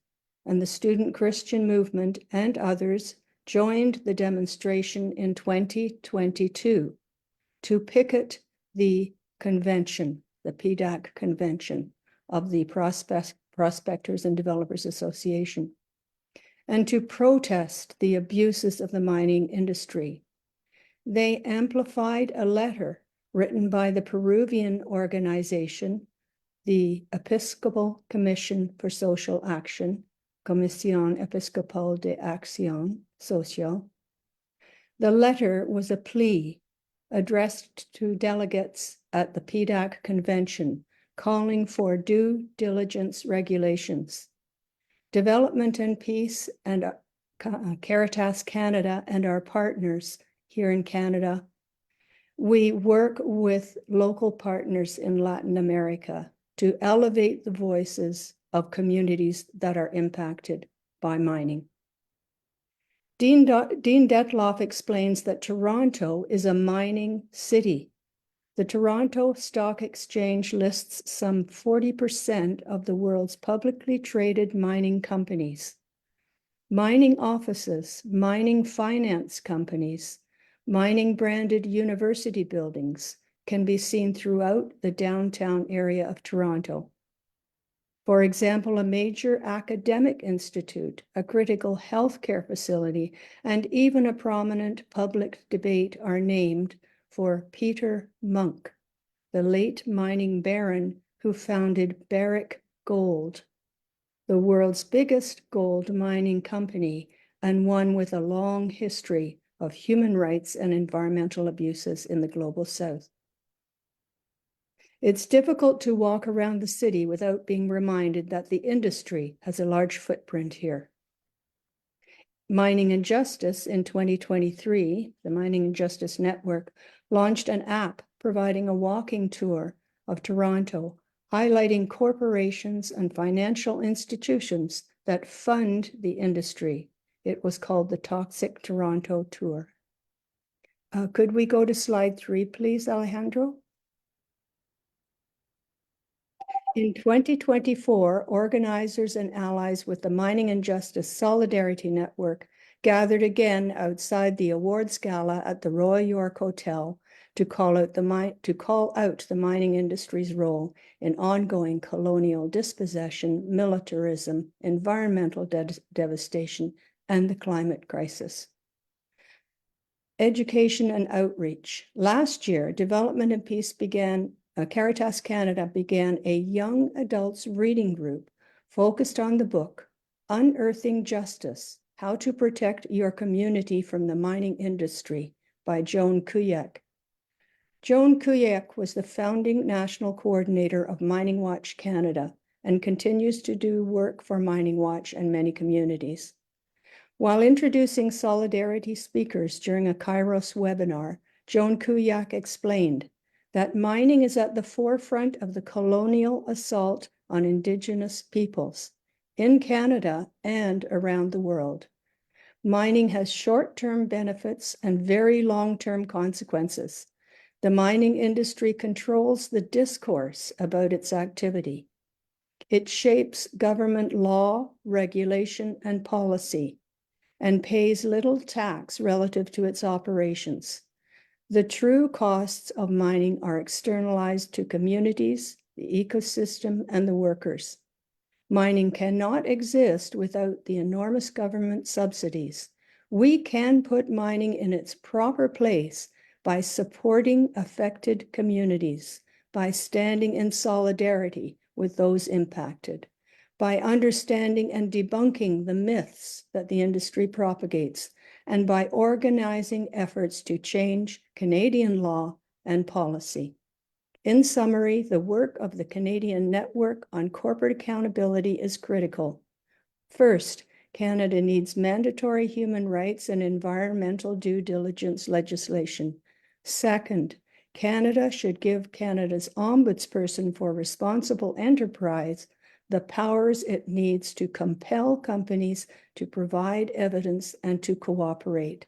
and the Student Christian Movement and others joined the demonstration in 2022 to picket the convention, the PDAC convention of the Prospectors and Developers Association, and to protest the abuses of the mining industry. They amplified a letter written by the Peruvian organization, the Episcopal Commission for Social Action, Comisión Episcopal de Acción Social. The letter was a plea addressed to delegates at the PDAC convention, calling for due diligence regulations. Development and Peace and Caritas Canada and our partners here in Canada, we work with local partners in Latin America to elevate the voices of communities that are impacted by mining. Dean Detloff explains that Toronto is a mining city. The Toronto Stock Exchange lists some 40% of the world's publicly traded mining companies. Mining offices, mining finance companies, mining branded university buildings can be seen throughout the downtown area of Toronto. For example, a major academic institute, a critical healthcare facility, and even a prominent public debate are named for Peter Munk, the late mining baron who founded Barrick Gold, the world's biggest gold mining company and one with a long history of human rights and environmental abuses in the global south. It's difficult to walk around the city without being reminded that the industry has a large footprint here. Mining and Justice in 2023, the Mining and Justice Network, launched an app providing a walking tour of Toronto, highlighting corporations and financial institutions that fund the industry. It was called the Toxic Toronto Tour. Could we go to slide 3, please, Alejandro? In 2024, organizers and allies with the Mining and Justice Solidarity Network gathered again outside the awards gala at the Royal York Hotel to call out the mining industry's role in ongoing colonial dispossession, militarism, environmental devastation, and the climate crisis. Education and outreach. Last year, Development and Peace Caritas Canada began a young adults reading group focused on the book, Unearthing Justice, How to Protect Your Community from the Mining Industry by Joan Kuyak. Joan Kuyak was the founding national coordinator of Mining Watch Canada and continues to do work for Mining Watch and many communities. While introducing solidarity speakers during a Kairos webinar, Joan Kuyak explained that mining is at the forefront of the colonial assault on Indigenous peoples in Canada and around the world. Mining has short-term benefits and very long-term consequences. The mining industry controls the discourse about its activity. It shapes government law, regulation, and policy, and pays little tax relative to its operations. The true costs of mining are externalized to communities, the ecosystem, and the workers. Mining cannot exist without the enormous government subsidies. We can put mining in its proper place by supporting affected communities, by standing in solidarity with those impacted, by understanding and debunking the myths that the industry propagates, and by organizing efforts to change Canadian law and policy. In summary, the work of the Canadian Network on Corporate Accountability is critical. First, Canada needs mandatory human rights and environmental due diligence legislation. Second, Canada should give Canada's Ombudsperson for Responsible Enterprise the powers it needs to compel companies to provide evidence and to cooperate.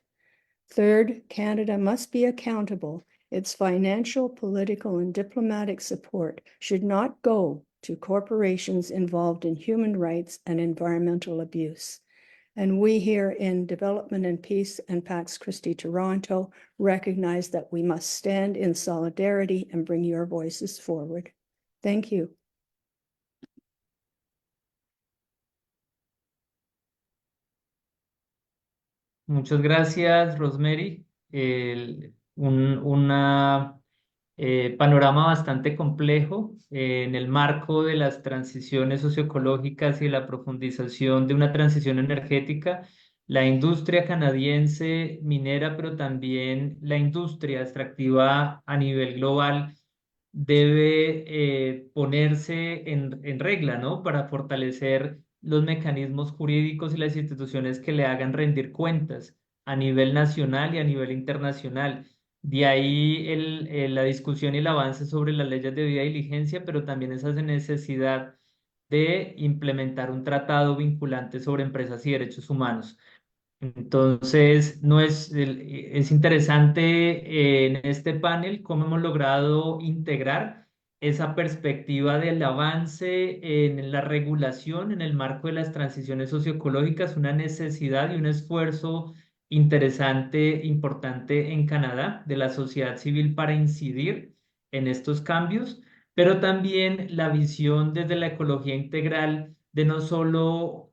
Third, Canada must be accountable. Its financial, political, and diplomatic support should not go to corporations involved in human rights and environmental abuse. And we here in Development and Peace and Pax Christi Toronto recognize that we must stand in solidarity and bring your voices forward. Thank you. Muchas gracias, Rosemary. Una panorama bastante complejo en el marco de las transiciones socioecológicas y la profundización de una transición energética. La industria canadiense minera, pero también la industria extractiva a nivel global debe ponerse en regla, ¿no? Para fortalecer los mecanismos jurídicos y las instituciones que le hagan rendir cuentas a nivel nacional y a nivel internacional. De ahí la discusión y el avance sobre las leyes de debida diligencia, pero también esa necesidad de implementar un tratado vinculante sobre empresas y derechos humanos. Entonces, no es interesante en este panel cómo hemos logrado integrar esa perspectiva del avance en la regulación en el marco de las transiciones socioecológicas, una necesidad y un esfuerzo interesante, importante en Canadá de la sociedad civil para incidir en estos cambios, pero también la visión desde la ecología integral de no solo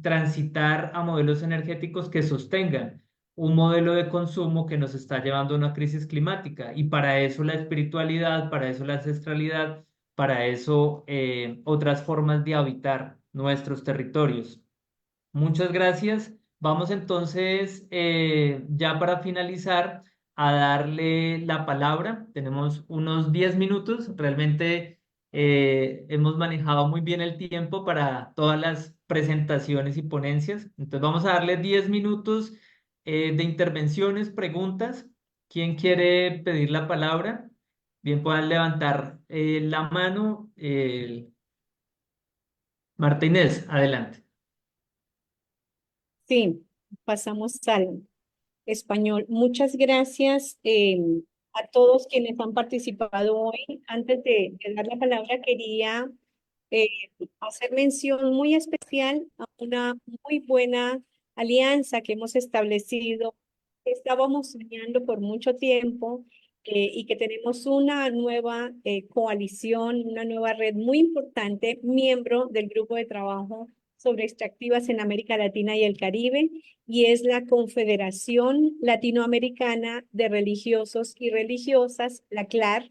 transitar a modelos energéticos que sostengan un modelo de consumo que nos está llevando a una crisis climática. Y para eso la espiritualidad, para eso la ancestralidad, para eso otras formas de habitar nuestros territorios. Muchas gracias. Vamos entonces, ya para finalizar, a darle la palabra. Tenemos unos 10 minutos. Realmente hemos manejado muy bien el tiempo para todas las presentaciones y ponencias. Entonces vamos a darle 10 minutos de intervenciones, preguntas. ¿Quién quiere pedir la palabra? Bien, puedan levantar la mano. Martínez, adelante. Sí, pasamos al español. Muchas gracias a todos quienes han participado hoy. Antes de dar la palabra, quería eh, hacer mención muy especial a una muy buena alianza que hemos establecido, que estábamos soñando por mucho tiempo y que tenemos una nueva coalición, una nueva red muy importante, miembro del grupo de trabajo sobre extractivas en América Latina y el Caribe, y es la Confederación Latinoamericana de Religiosos y Religiosas, la CLAR,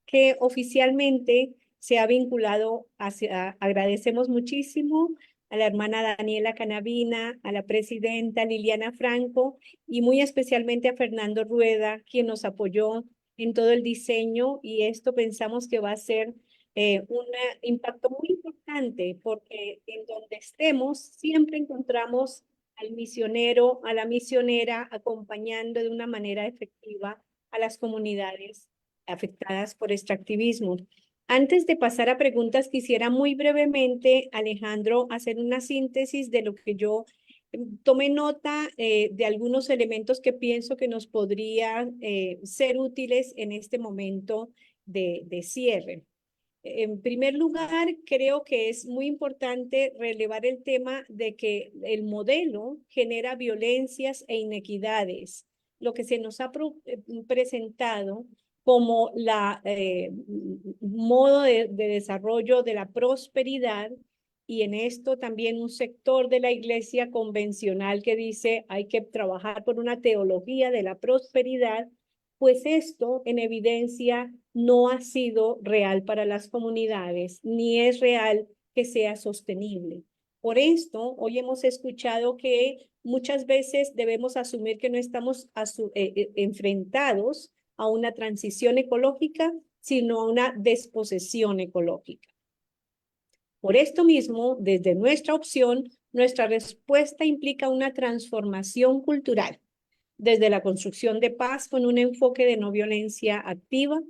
que oficialmente se ha vinculado agradecemos muchísimo a la hermana Daniela Canavina, a la presidenta Liliana Franco y muy especialmente a Fernando Rueda, quien nos apoyó en todo el diseño, y esto pensamos que va a ser un impacto muy importante porque en donde estemos siempre encontramos al misionero, a la misionera acompañando de una manera efectiva a las comunidades afectadas por extractivismo. Antes de pasar a preguntas, quisiera muy brevemente, Alejandro, hacer una síntesis de lo que yo tomé nota de algunos elementos que pienso que nos podrían ser útiles en este momento de cierre. En primer lugar, creo que es muy importante relevar el tema de que el modelo genera violencias e inequidades. Lo que se nos ha presentado como la modo de desarrollo de la prosperidad, y en esto también un sector de la iglesia convencional que dice hay que trabajar por una teología de la prosperidad, pues esto en evidencia no ha sido real para las comunidades, ni es real que sea sostenible. Por esto, hoy hemos escuchado que muchas veces debemos asumir que no estamos enfrentados a una transición ecológica, sino a una desposesión ecológica. Por esto mismo, desde nuestra opción, nuestra respuesta implica una transformación cultural, desde la construcción de paz con un enfoque de no violencia activa,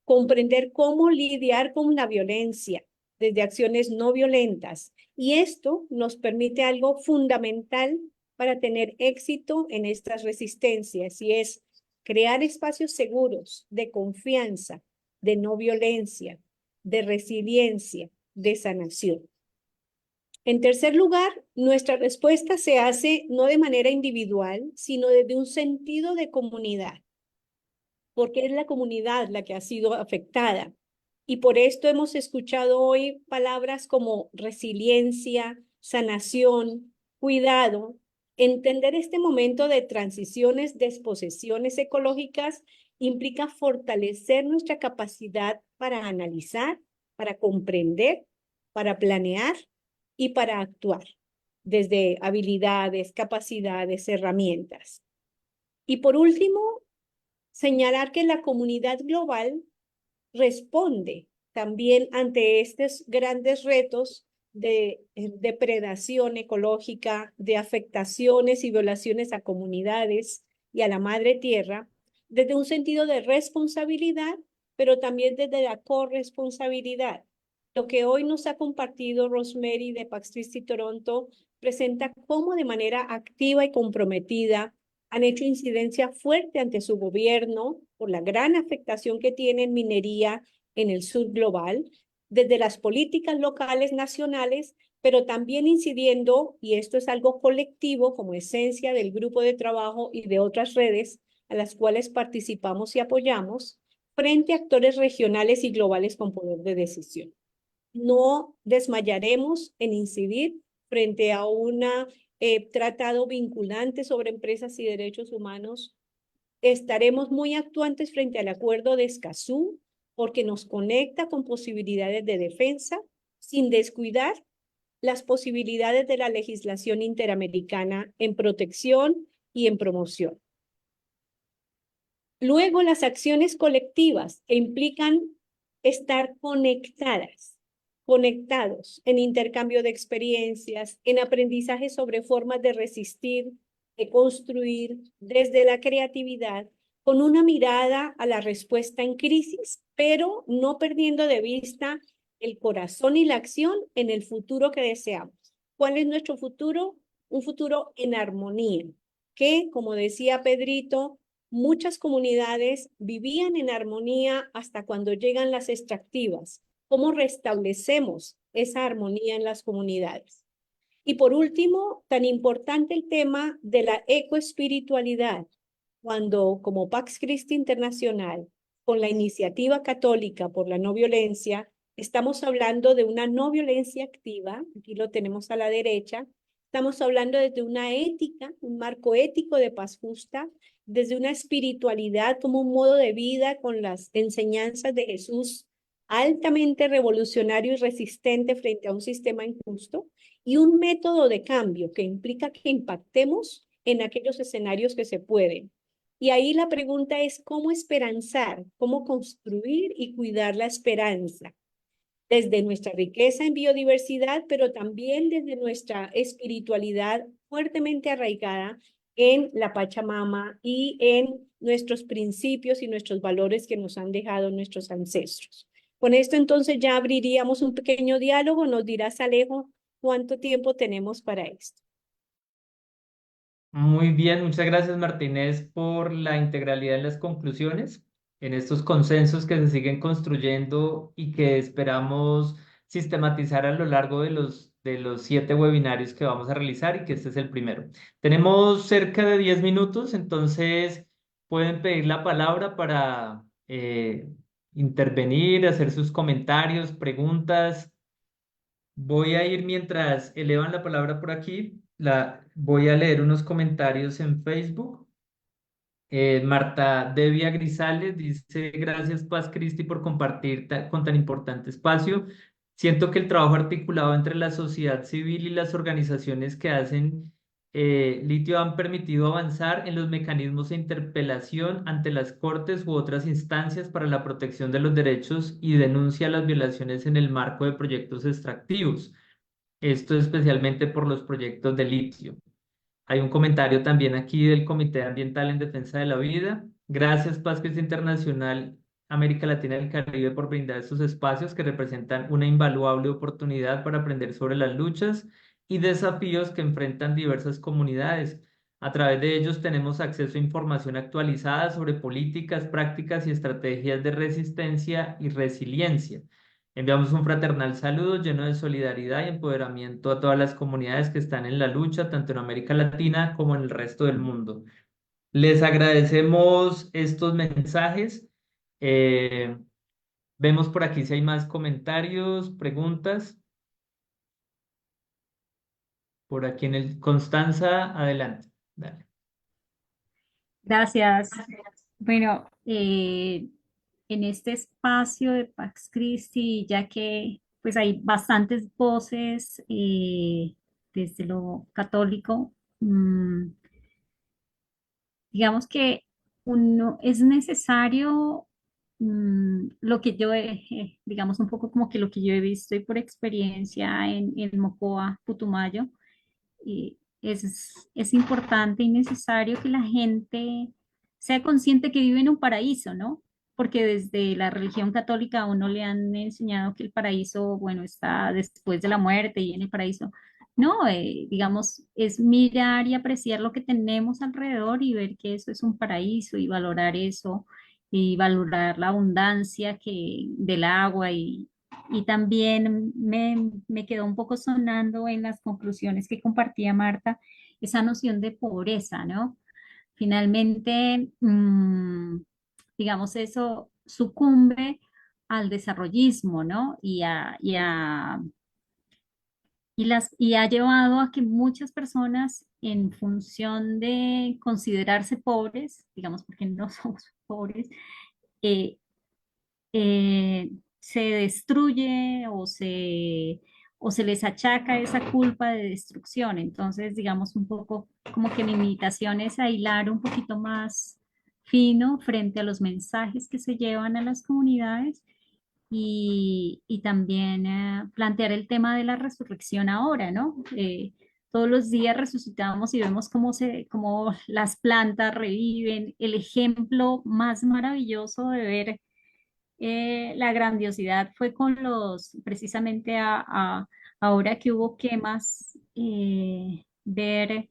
comprender cómo lidiar con la violencia desde acciones no violentas. Y esto nos permite algo fundamental para tener éxito en estas resistencias, y es crear espacios seguros de confianza, de no violencia, de resiliencia, de sanación. En tercer lugar, nuestra respuesta se hace no de manera individual, sino desde un sentido de comunidad, porque es la comunidad la que ha sido afectada. Y por esto hemos escuchado hoy palabras como resiliencia, sanación, cuidado. Entender este momento de transiciones, desposesiones ecológicas implica fortalecer nuestra capacidad para analizar, para comprender, para planear y para actuar, desde habilidades, capacidades, herramientas. Y por último, señalar que la comunidad global responde también ante estos grandes retos de depredación ecológica, de afectaciones y violaciones a comunidades y a la madre tierra, desde un sentido de responsabilidad, pero también desde la corresponsabilidad. Lo que hoy nos ha compartido Rosemary de Pax Christi Toronto presenta cómo de manera activa y comprometida han hecho incidencia fuerte ante su gobierno por la gran afectación que tiene en minería en el sur global, desde las políticas locales, nacionales, pero también incidiendo, y esto es algo colectivo como esencia del grupo de trabajo y de otras redes a las cuales participamos y apoyamos, frente a actores regionales y globales con poder de decisión. No desmayaremos en incidir frente a un tratado vinculante sobre empresas y derechos humanos. Estaremos muy actuantes frente al acuerdo de Escazú, porque nos conecta con posibilidades de defensa, sin descuidar las posibilidades de la legislación interamericana en protección y en promoción. Luego, las acciones colectivas implican estar conectados en intercambio de experiencias, en aprendizaje sobre formas de resistir, de construir desde la creatividad, con una mirada a la respuesta en crisis, pero no perdiendo de vista el corazón y la acción en el futuro que deseamos. ¿Cuál es nuestro futuro? Un futuro en armonía, que, como decía Pedrito, muchas comunidades vivían en armonía hasta cuando llegan las extractivas. ¿Cómo restablecemos esa armonía en las comunidades? Y por último, tan importante el tema de la ecoespiritualidad, cuando como Pax Christi Internacional, con la iniciativa católica por la no violencia, estamos hablando de una no violencia activa, aquí lo tenemos a la derecha, estamos hablando desde una ética, un marco ético de paz justa, desde una espiritualidad como un modo de vida con las enseñanzas de Jesús, altamente revolucionario y resistente frente a un sistema injusto, y un método de cambio que implica que impactemos en aquellos escenarios que se pueden. Y ahí la pregunta es cómo esperanzar, cómo construir y cuidar la esperanza, desde nuestra riqueza en biodiversidad, pero también desde nuestra espiritualidad fuertemente arraigada en la Pachamama y en nuestros principios y nuestros valores que nos han dejado nuestros ancestros. Con esto entonces ya abriríamos un pequeño diálogo. Nos dirás, Alejo, cuánto tiempo tenemos para esto. Muy bien, muchas gracias Martínez por la integralidad en las conclusiones, en estos consensos que se siguen construyendo y que esperamos sistematizar a lo largo de los 7 webinarios que vamos a realizar y que este es el primero. Tenemos cerca de 10 minutos, entonces pueden pedir la palabra para intervenir, hacer sus comentarios, preguntas. Voy a ir mientras elevan la palabra por aquí. Voy a leer unos comentarios en Facebook. Marta Devia Grisales dice, gracias Paz Christi por compartir con tan importante espacio. Siento que el trabajo articulado entre la sociedad civil y las organizaciones que hacen litio han permitido avanzar en los mecanismos de interpelación ante las cortes u otras instancias para la protección de los derechos y denuncia las violaciones en el marco de proyectos extractivos. Esto especialmente por los proyectos de litio. Hay un comentario también aquí del Comité Ambiental en Defensa de la Vida. Gracias, Paz Christi Internacional, América Latina y el Caribe, por brindar estos espacios que representan una invaluable oportunidad para aprender sobre las luchas y desafíos que enfrentan diversas comunidades. A través de ellos tenemos acceso a información actualizada sobre políticas, prácticas y estrategias de resistencia y resiliencia. Enviamos un fraternal saludo lleno de solidaridad y empoderamiento a todas las comunidades que están en la lucha, tanto en América Latina como en el resto del mundo. Les agradecemos estos mensajes. Vemos por aquí si hay más comentarios, preguntas. Por aquí en el Constanza, adelante. Dale. Gracias. Bueno, en este espacio de Pax Christi, ya que pues hay bastantes voces desde lo católico, digamos que uno es necesario lo que yo digamos un poco como que lo que yo he visto y por experiencia en Mocoa, Putumayo, es importante y necesario que la gente sea consciente que vive en un paraíso, ¿no? Porque desde la religión católica a uno le han enseñado que el paraíso, bueno, está después de la muerte y en el paraíso. No, digamos, es mirar y apreciar lo que tenemos alrededor y ver que eso es un paraíso y valorar eso y valorar la abundancia del agua y también me quedó un poco sonando en las conclusiones que compartía Marta, esa noción de pobreza, ¿no? Finalmente, digamos, eso sucumbe al desarrollismo, ¿no? Y ha llevado a que muchas personas, en función de considerarse pobres, digamos, porque no somos pobres, eh, se destruye o se les achaca esa culpa de destrucción. Entonces, digamos, un poco como que mi invitación es a hilar un poquito más fino frente a los mensajes que se llevan a las comunidades y también plantear el tema de la resurrección ahora, ¿no? Todos los días resucitamos y vemos cómo las plantas reviven. El ejemplo más maravilloso de ver la grandiosidad fue con precisamente ahora que hubo quemas, ver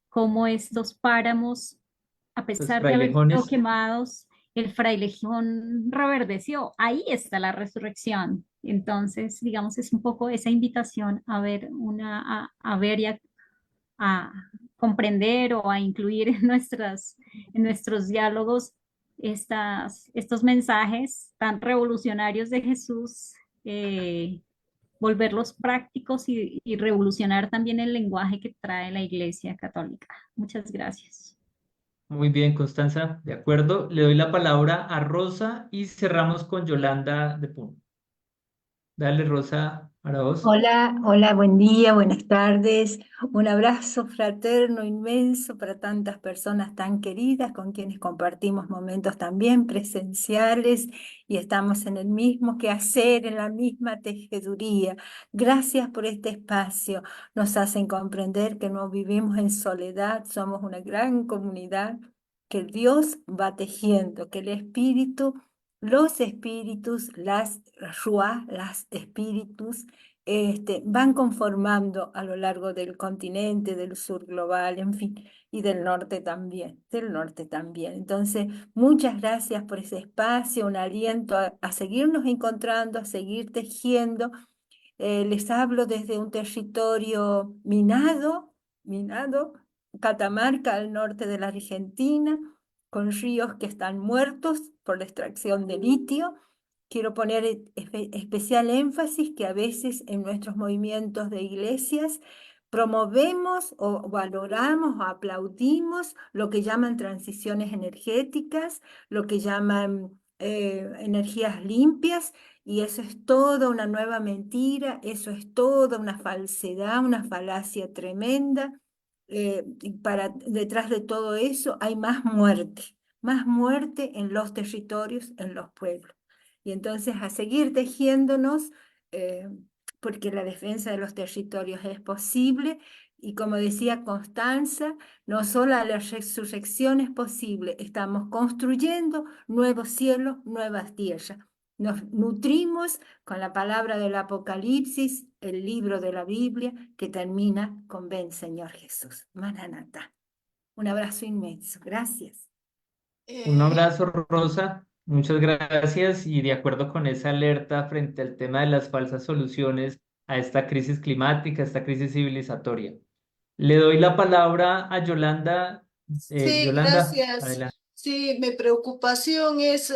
cómo estos páramos, a Los pesar de haber sido frailejones. quemados, el frailejón reverdeció. Ahí está la resurrección. Entonces, digamos, es un poco esa invitación a ver, a ver y a comprender o a incluir en nuestros diálogos estos mensajes tan revolucionarios de Jesús, volverlos prácticos y revolucionar también el lenguaje que trae la Iglesia Católica. Muchas gracias. Muy bien, Constanza, de acuerdo. Le doy la palabra a Rosa y cerramos con Yolanda de Puno. Dale, Rosa, para vos. Hola, hola, buen día, buenas tardes. Un abrazo fraterno inmenso para tantas personas tan queridas con quienes compartimos momentos también presenciales y estamos en el mismo quehacer, en la misma tejeduría. Gracias por este espacio. Nos hacen comprender que no vivimos en soledad, somos una gran comunidad, que Dios va tejiendo, que el Espíritu, los espíritus, las ruah, las espíritus, van conformando a lo largo del continente, del sur global, en fin, y del norte también, del norte también. Entonces, muchas gracias por ese espacio, un aliento a seguirnos encontrando, a seguir tejiendo. Les hablo desde un territorio minado, Catamarca, al norte de la Argentina, con ríos que están muertos por la extracción de litio. Quiero poner especial énfasis que a veces en nuestros movimientos de iglesias promovemos o valoramos o aplaudimos lo que llaman transiciones energéticas, lo que llaman energías limpias, y eso es toda una nueva mentira, eso es toda una falsedad, una falacia tremenda. Y detrás de todo eso hay más muerte en los territorios, en los pueblos. Y entonces a seguir tejiéndonos, eh, porque la defensa de los territorios es posible, y como decía Constanza, no solo la resurrección es posible, estamos construyendo nuevos cielos, nuevas tierras. Nos nutrimos con la palabra del Apocalipsis, el libro de la Biblia, que termina con ven, Señor Jesús. Maranatá. Un abrazo inmenso. Gracias. Un abrazo, Rosa. Muchas gracias y de acuerdo con esa alerta frente al tema de las falsas soluciones a esta crisis climática, a esta crisis civilizatoria. Le doy la palabra a Yolanda. Sí, Yolanda, gracias. adelante. Sí, mi preocupación es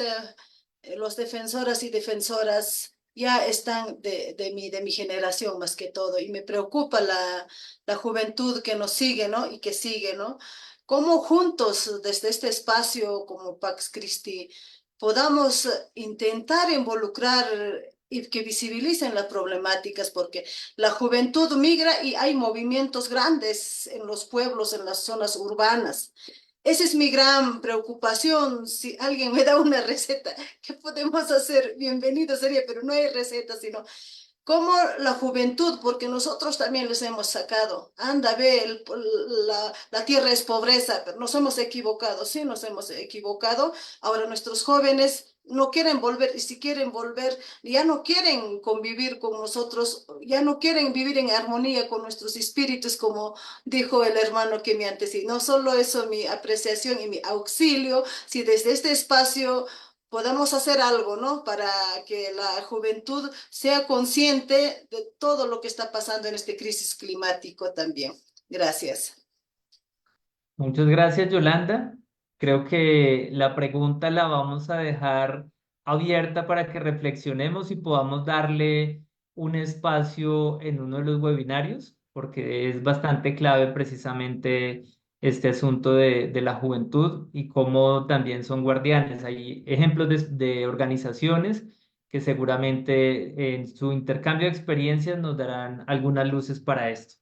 los defensoras y defensoras ya están de mi generación más que todo, y me preocupa la juventud que nos sigue, ¿no? Y que sigue, ¿no? cómo juntos desde este espacio como Pax Christi podamos intentar involucrar y que visibilicen las problemáticas, porque la juventud migra y hay movimientos grandes en los pueblos, en las zonas urbanas. Esa es mi gran preocupación. Si alguien me da una receta, ¿qué podemos hacer? Bienvenido sería, pero no hay receta, sino como la juventud, porque nosotros también les hemos sacado. Anda, ve, la tierra es pobreza, pero nos hemos equivocado, sí, nos hemos equivocado. Ahora nuestros jóvenes no quieren volver, y si quieren volver, ya no quieren convivir con nosotros, ya no quieren vivir en armonía con nuestros espíritus, como dijo el hermano que me antecedió. No solo eso, mi apreciación y mi auxilio, si desde este espacio podemos hacer algo, ¿no? Para que la juventud sea consciente de todo lo que está pasando en este crisis climático también. Gracias. Muchas gracias, Yolanda. Creo que la pregunta la vamos a dejar abierta para que reflexionemos y podamos darle un espacio en uno de los webinarios, porque es bastante clave precisamente este asunto de la juventud y cómo también son guardianes. Hay ejemplos de organizaciones que seguramente en su intercambio de experiencias nos darán algunas luces para esto.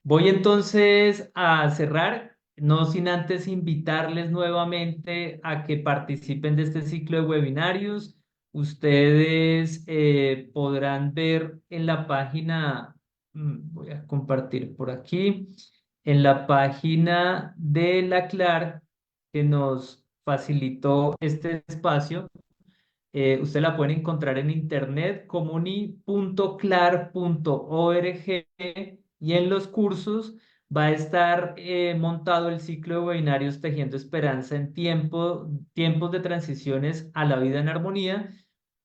Voy entonces a cerrar, no sin antes invitarles nuevamente a que participen de este ciclo de webinarios. Ustedes podrán ver en la página, voy a compartir por aquí, en la página de la CLAR que nos facilitó este espacio. Usted la pueden encontrar en internet, comuni.clar.org, y en los cursos va a estar montado el ciclo de webinarios Tejiendo Esperanza en tiempos de transiciones a la vida en armonía.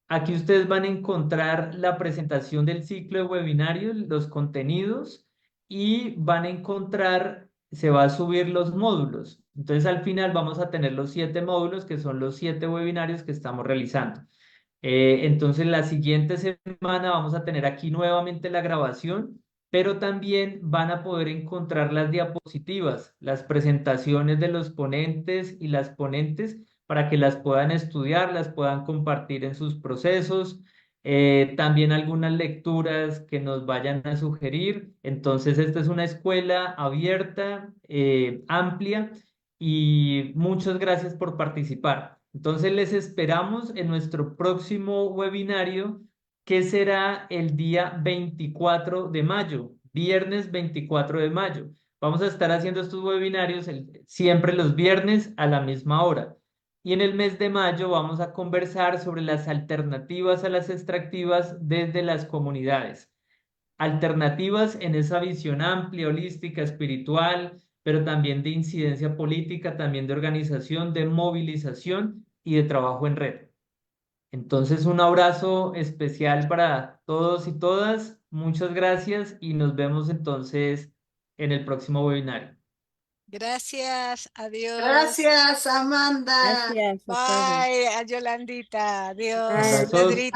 Aquí ustedes van a encontrar la presentación del ciclo de webinarios, los contenidos, y van a encontrar, se va a subir los módulos. Entonces al final vamos a tener los 7 módulos, que son los 7 webinarios que estamos realizando. Entonces la siguiente semana vamos a tener aquí nuevamente la grabación, pero también van a poder encontrar las diapositivas, las presentaciones de los ponentes y las ponentes, para que las puedan estudiar, las puedan compartir en sus procesos, también algunas lecturas que nos vayan a sugerir. Entonces, esta es una escuela abierta, amplia, y muchas gracias por participar. Entonces, les esperamos en nuestro próximo webinario, que será el día 24 de mayo, viernes 24 de mayo. Vamos a estar haciendo estos webinarios siempre los viernes a la misma hora. Y en el mes de mayo vamos a conversar sobre las alternativas a las extractivas desde las comunidades. Alternativas en esa visión amplia, holística, espiritual, pero también de incidencia política, también de organización, de movilización y de trabajo en red. Entonces, un abrazo especial para todos y todas. Muchas gracias y nos vemos entonces en el próximo webinario. Gracias, adiós. Gracias, Amanda. Gracias a todos. Bye, a Yolandita, adiós. Abrazos. Pedrito.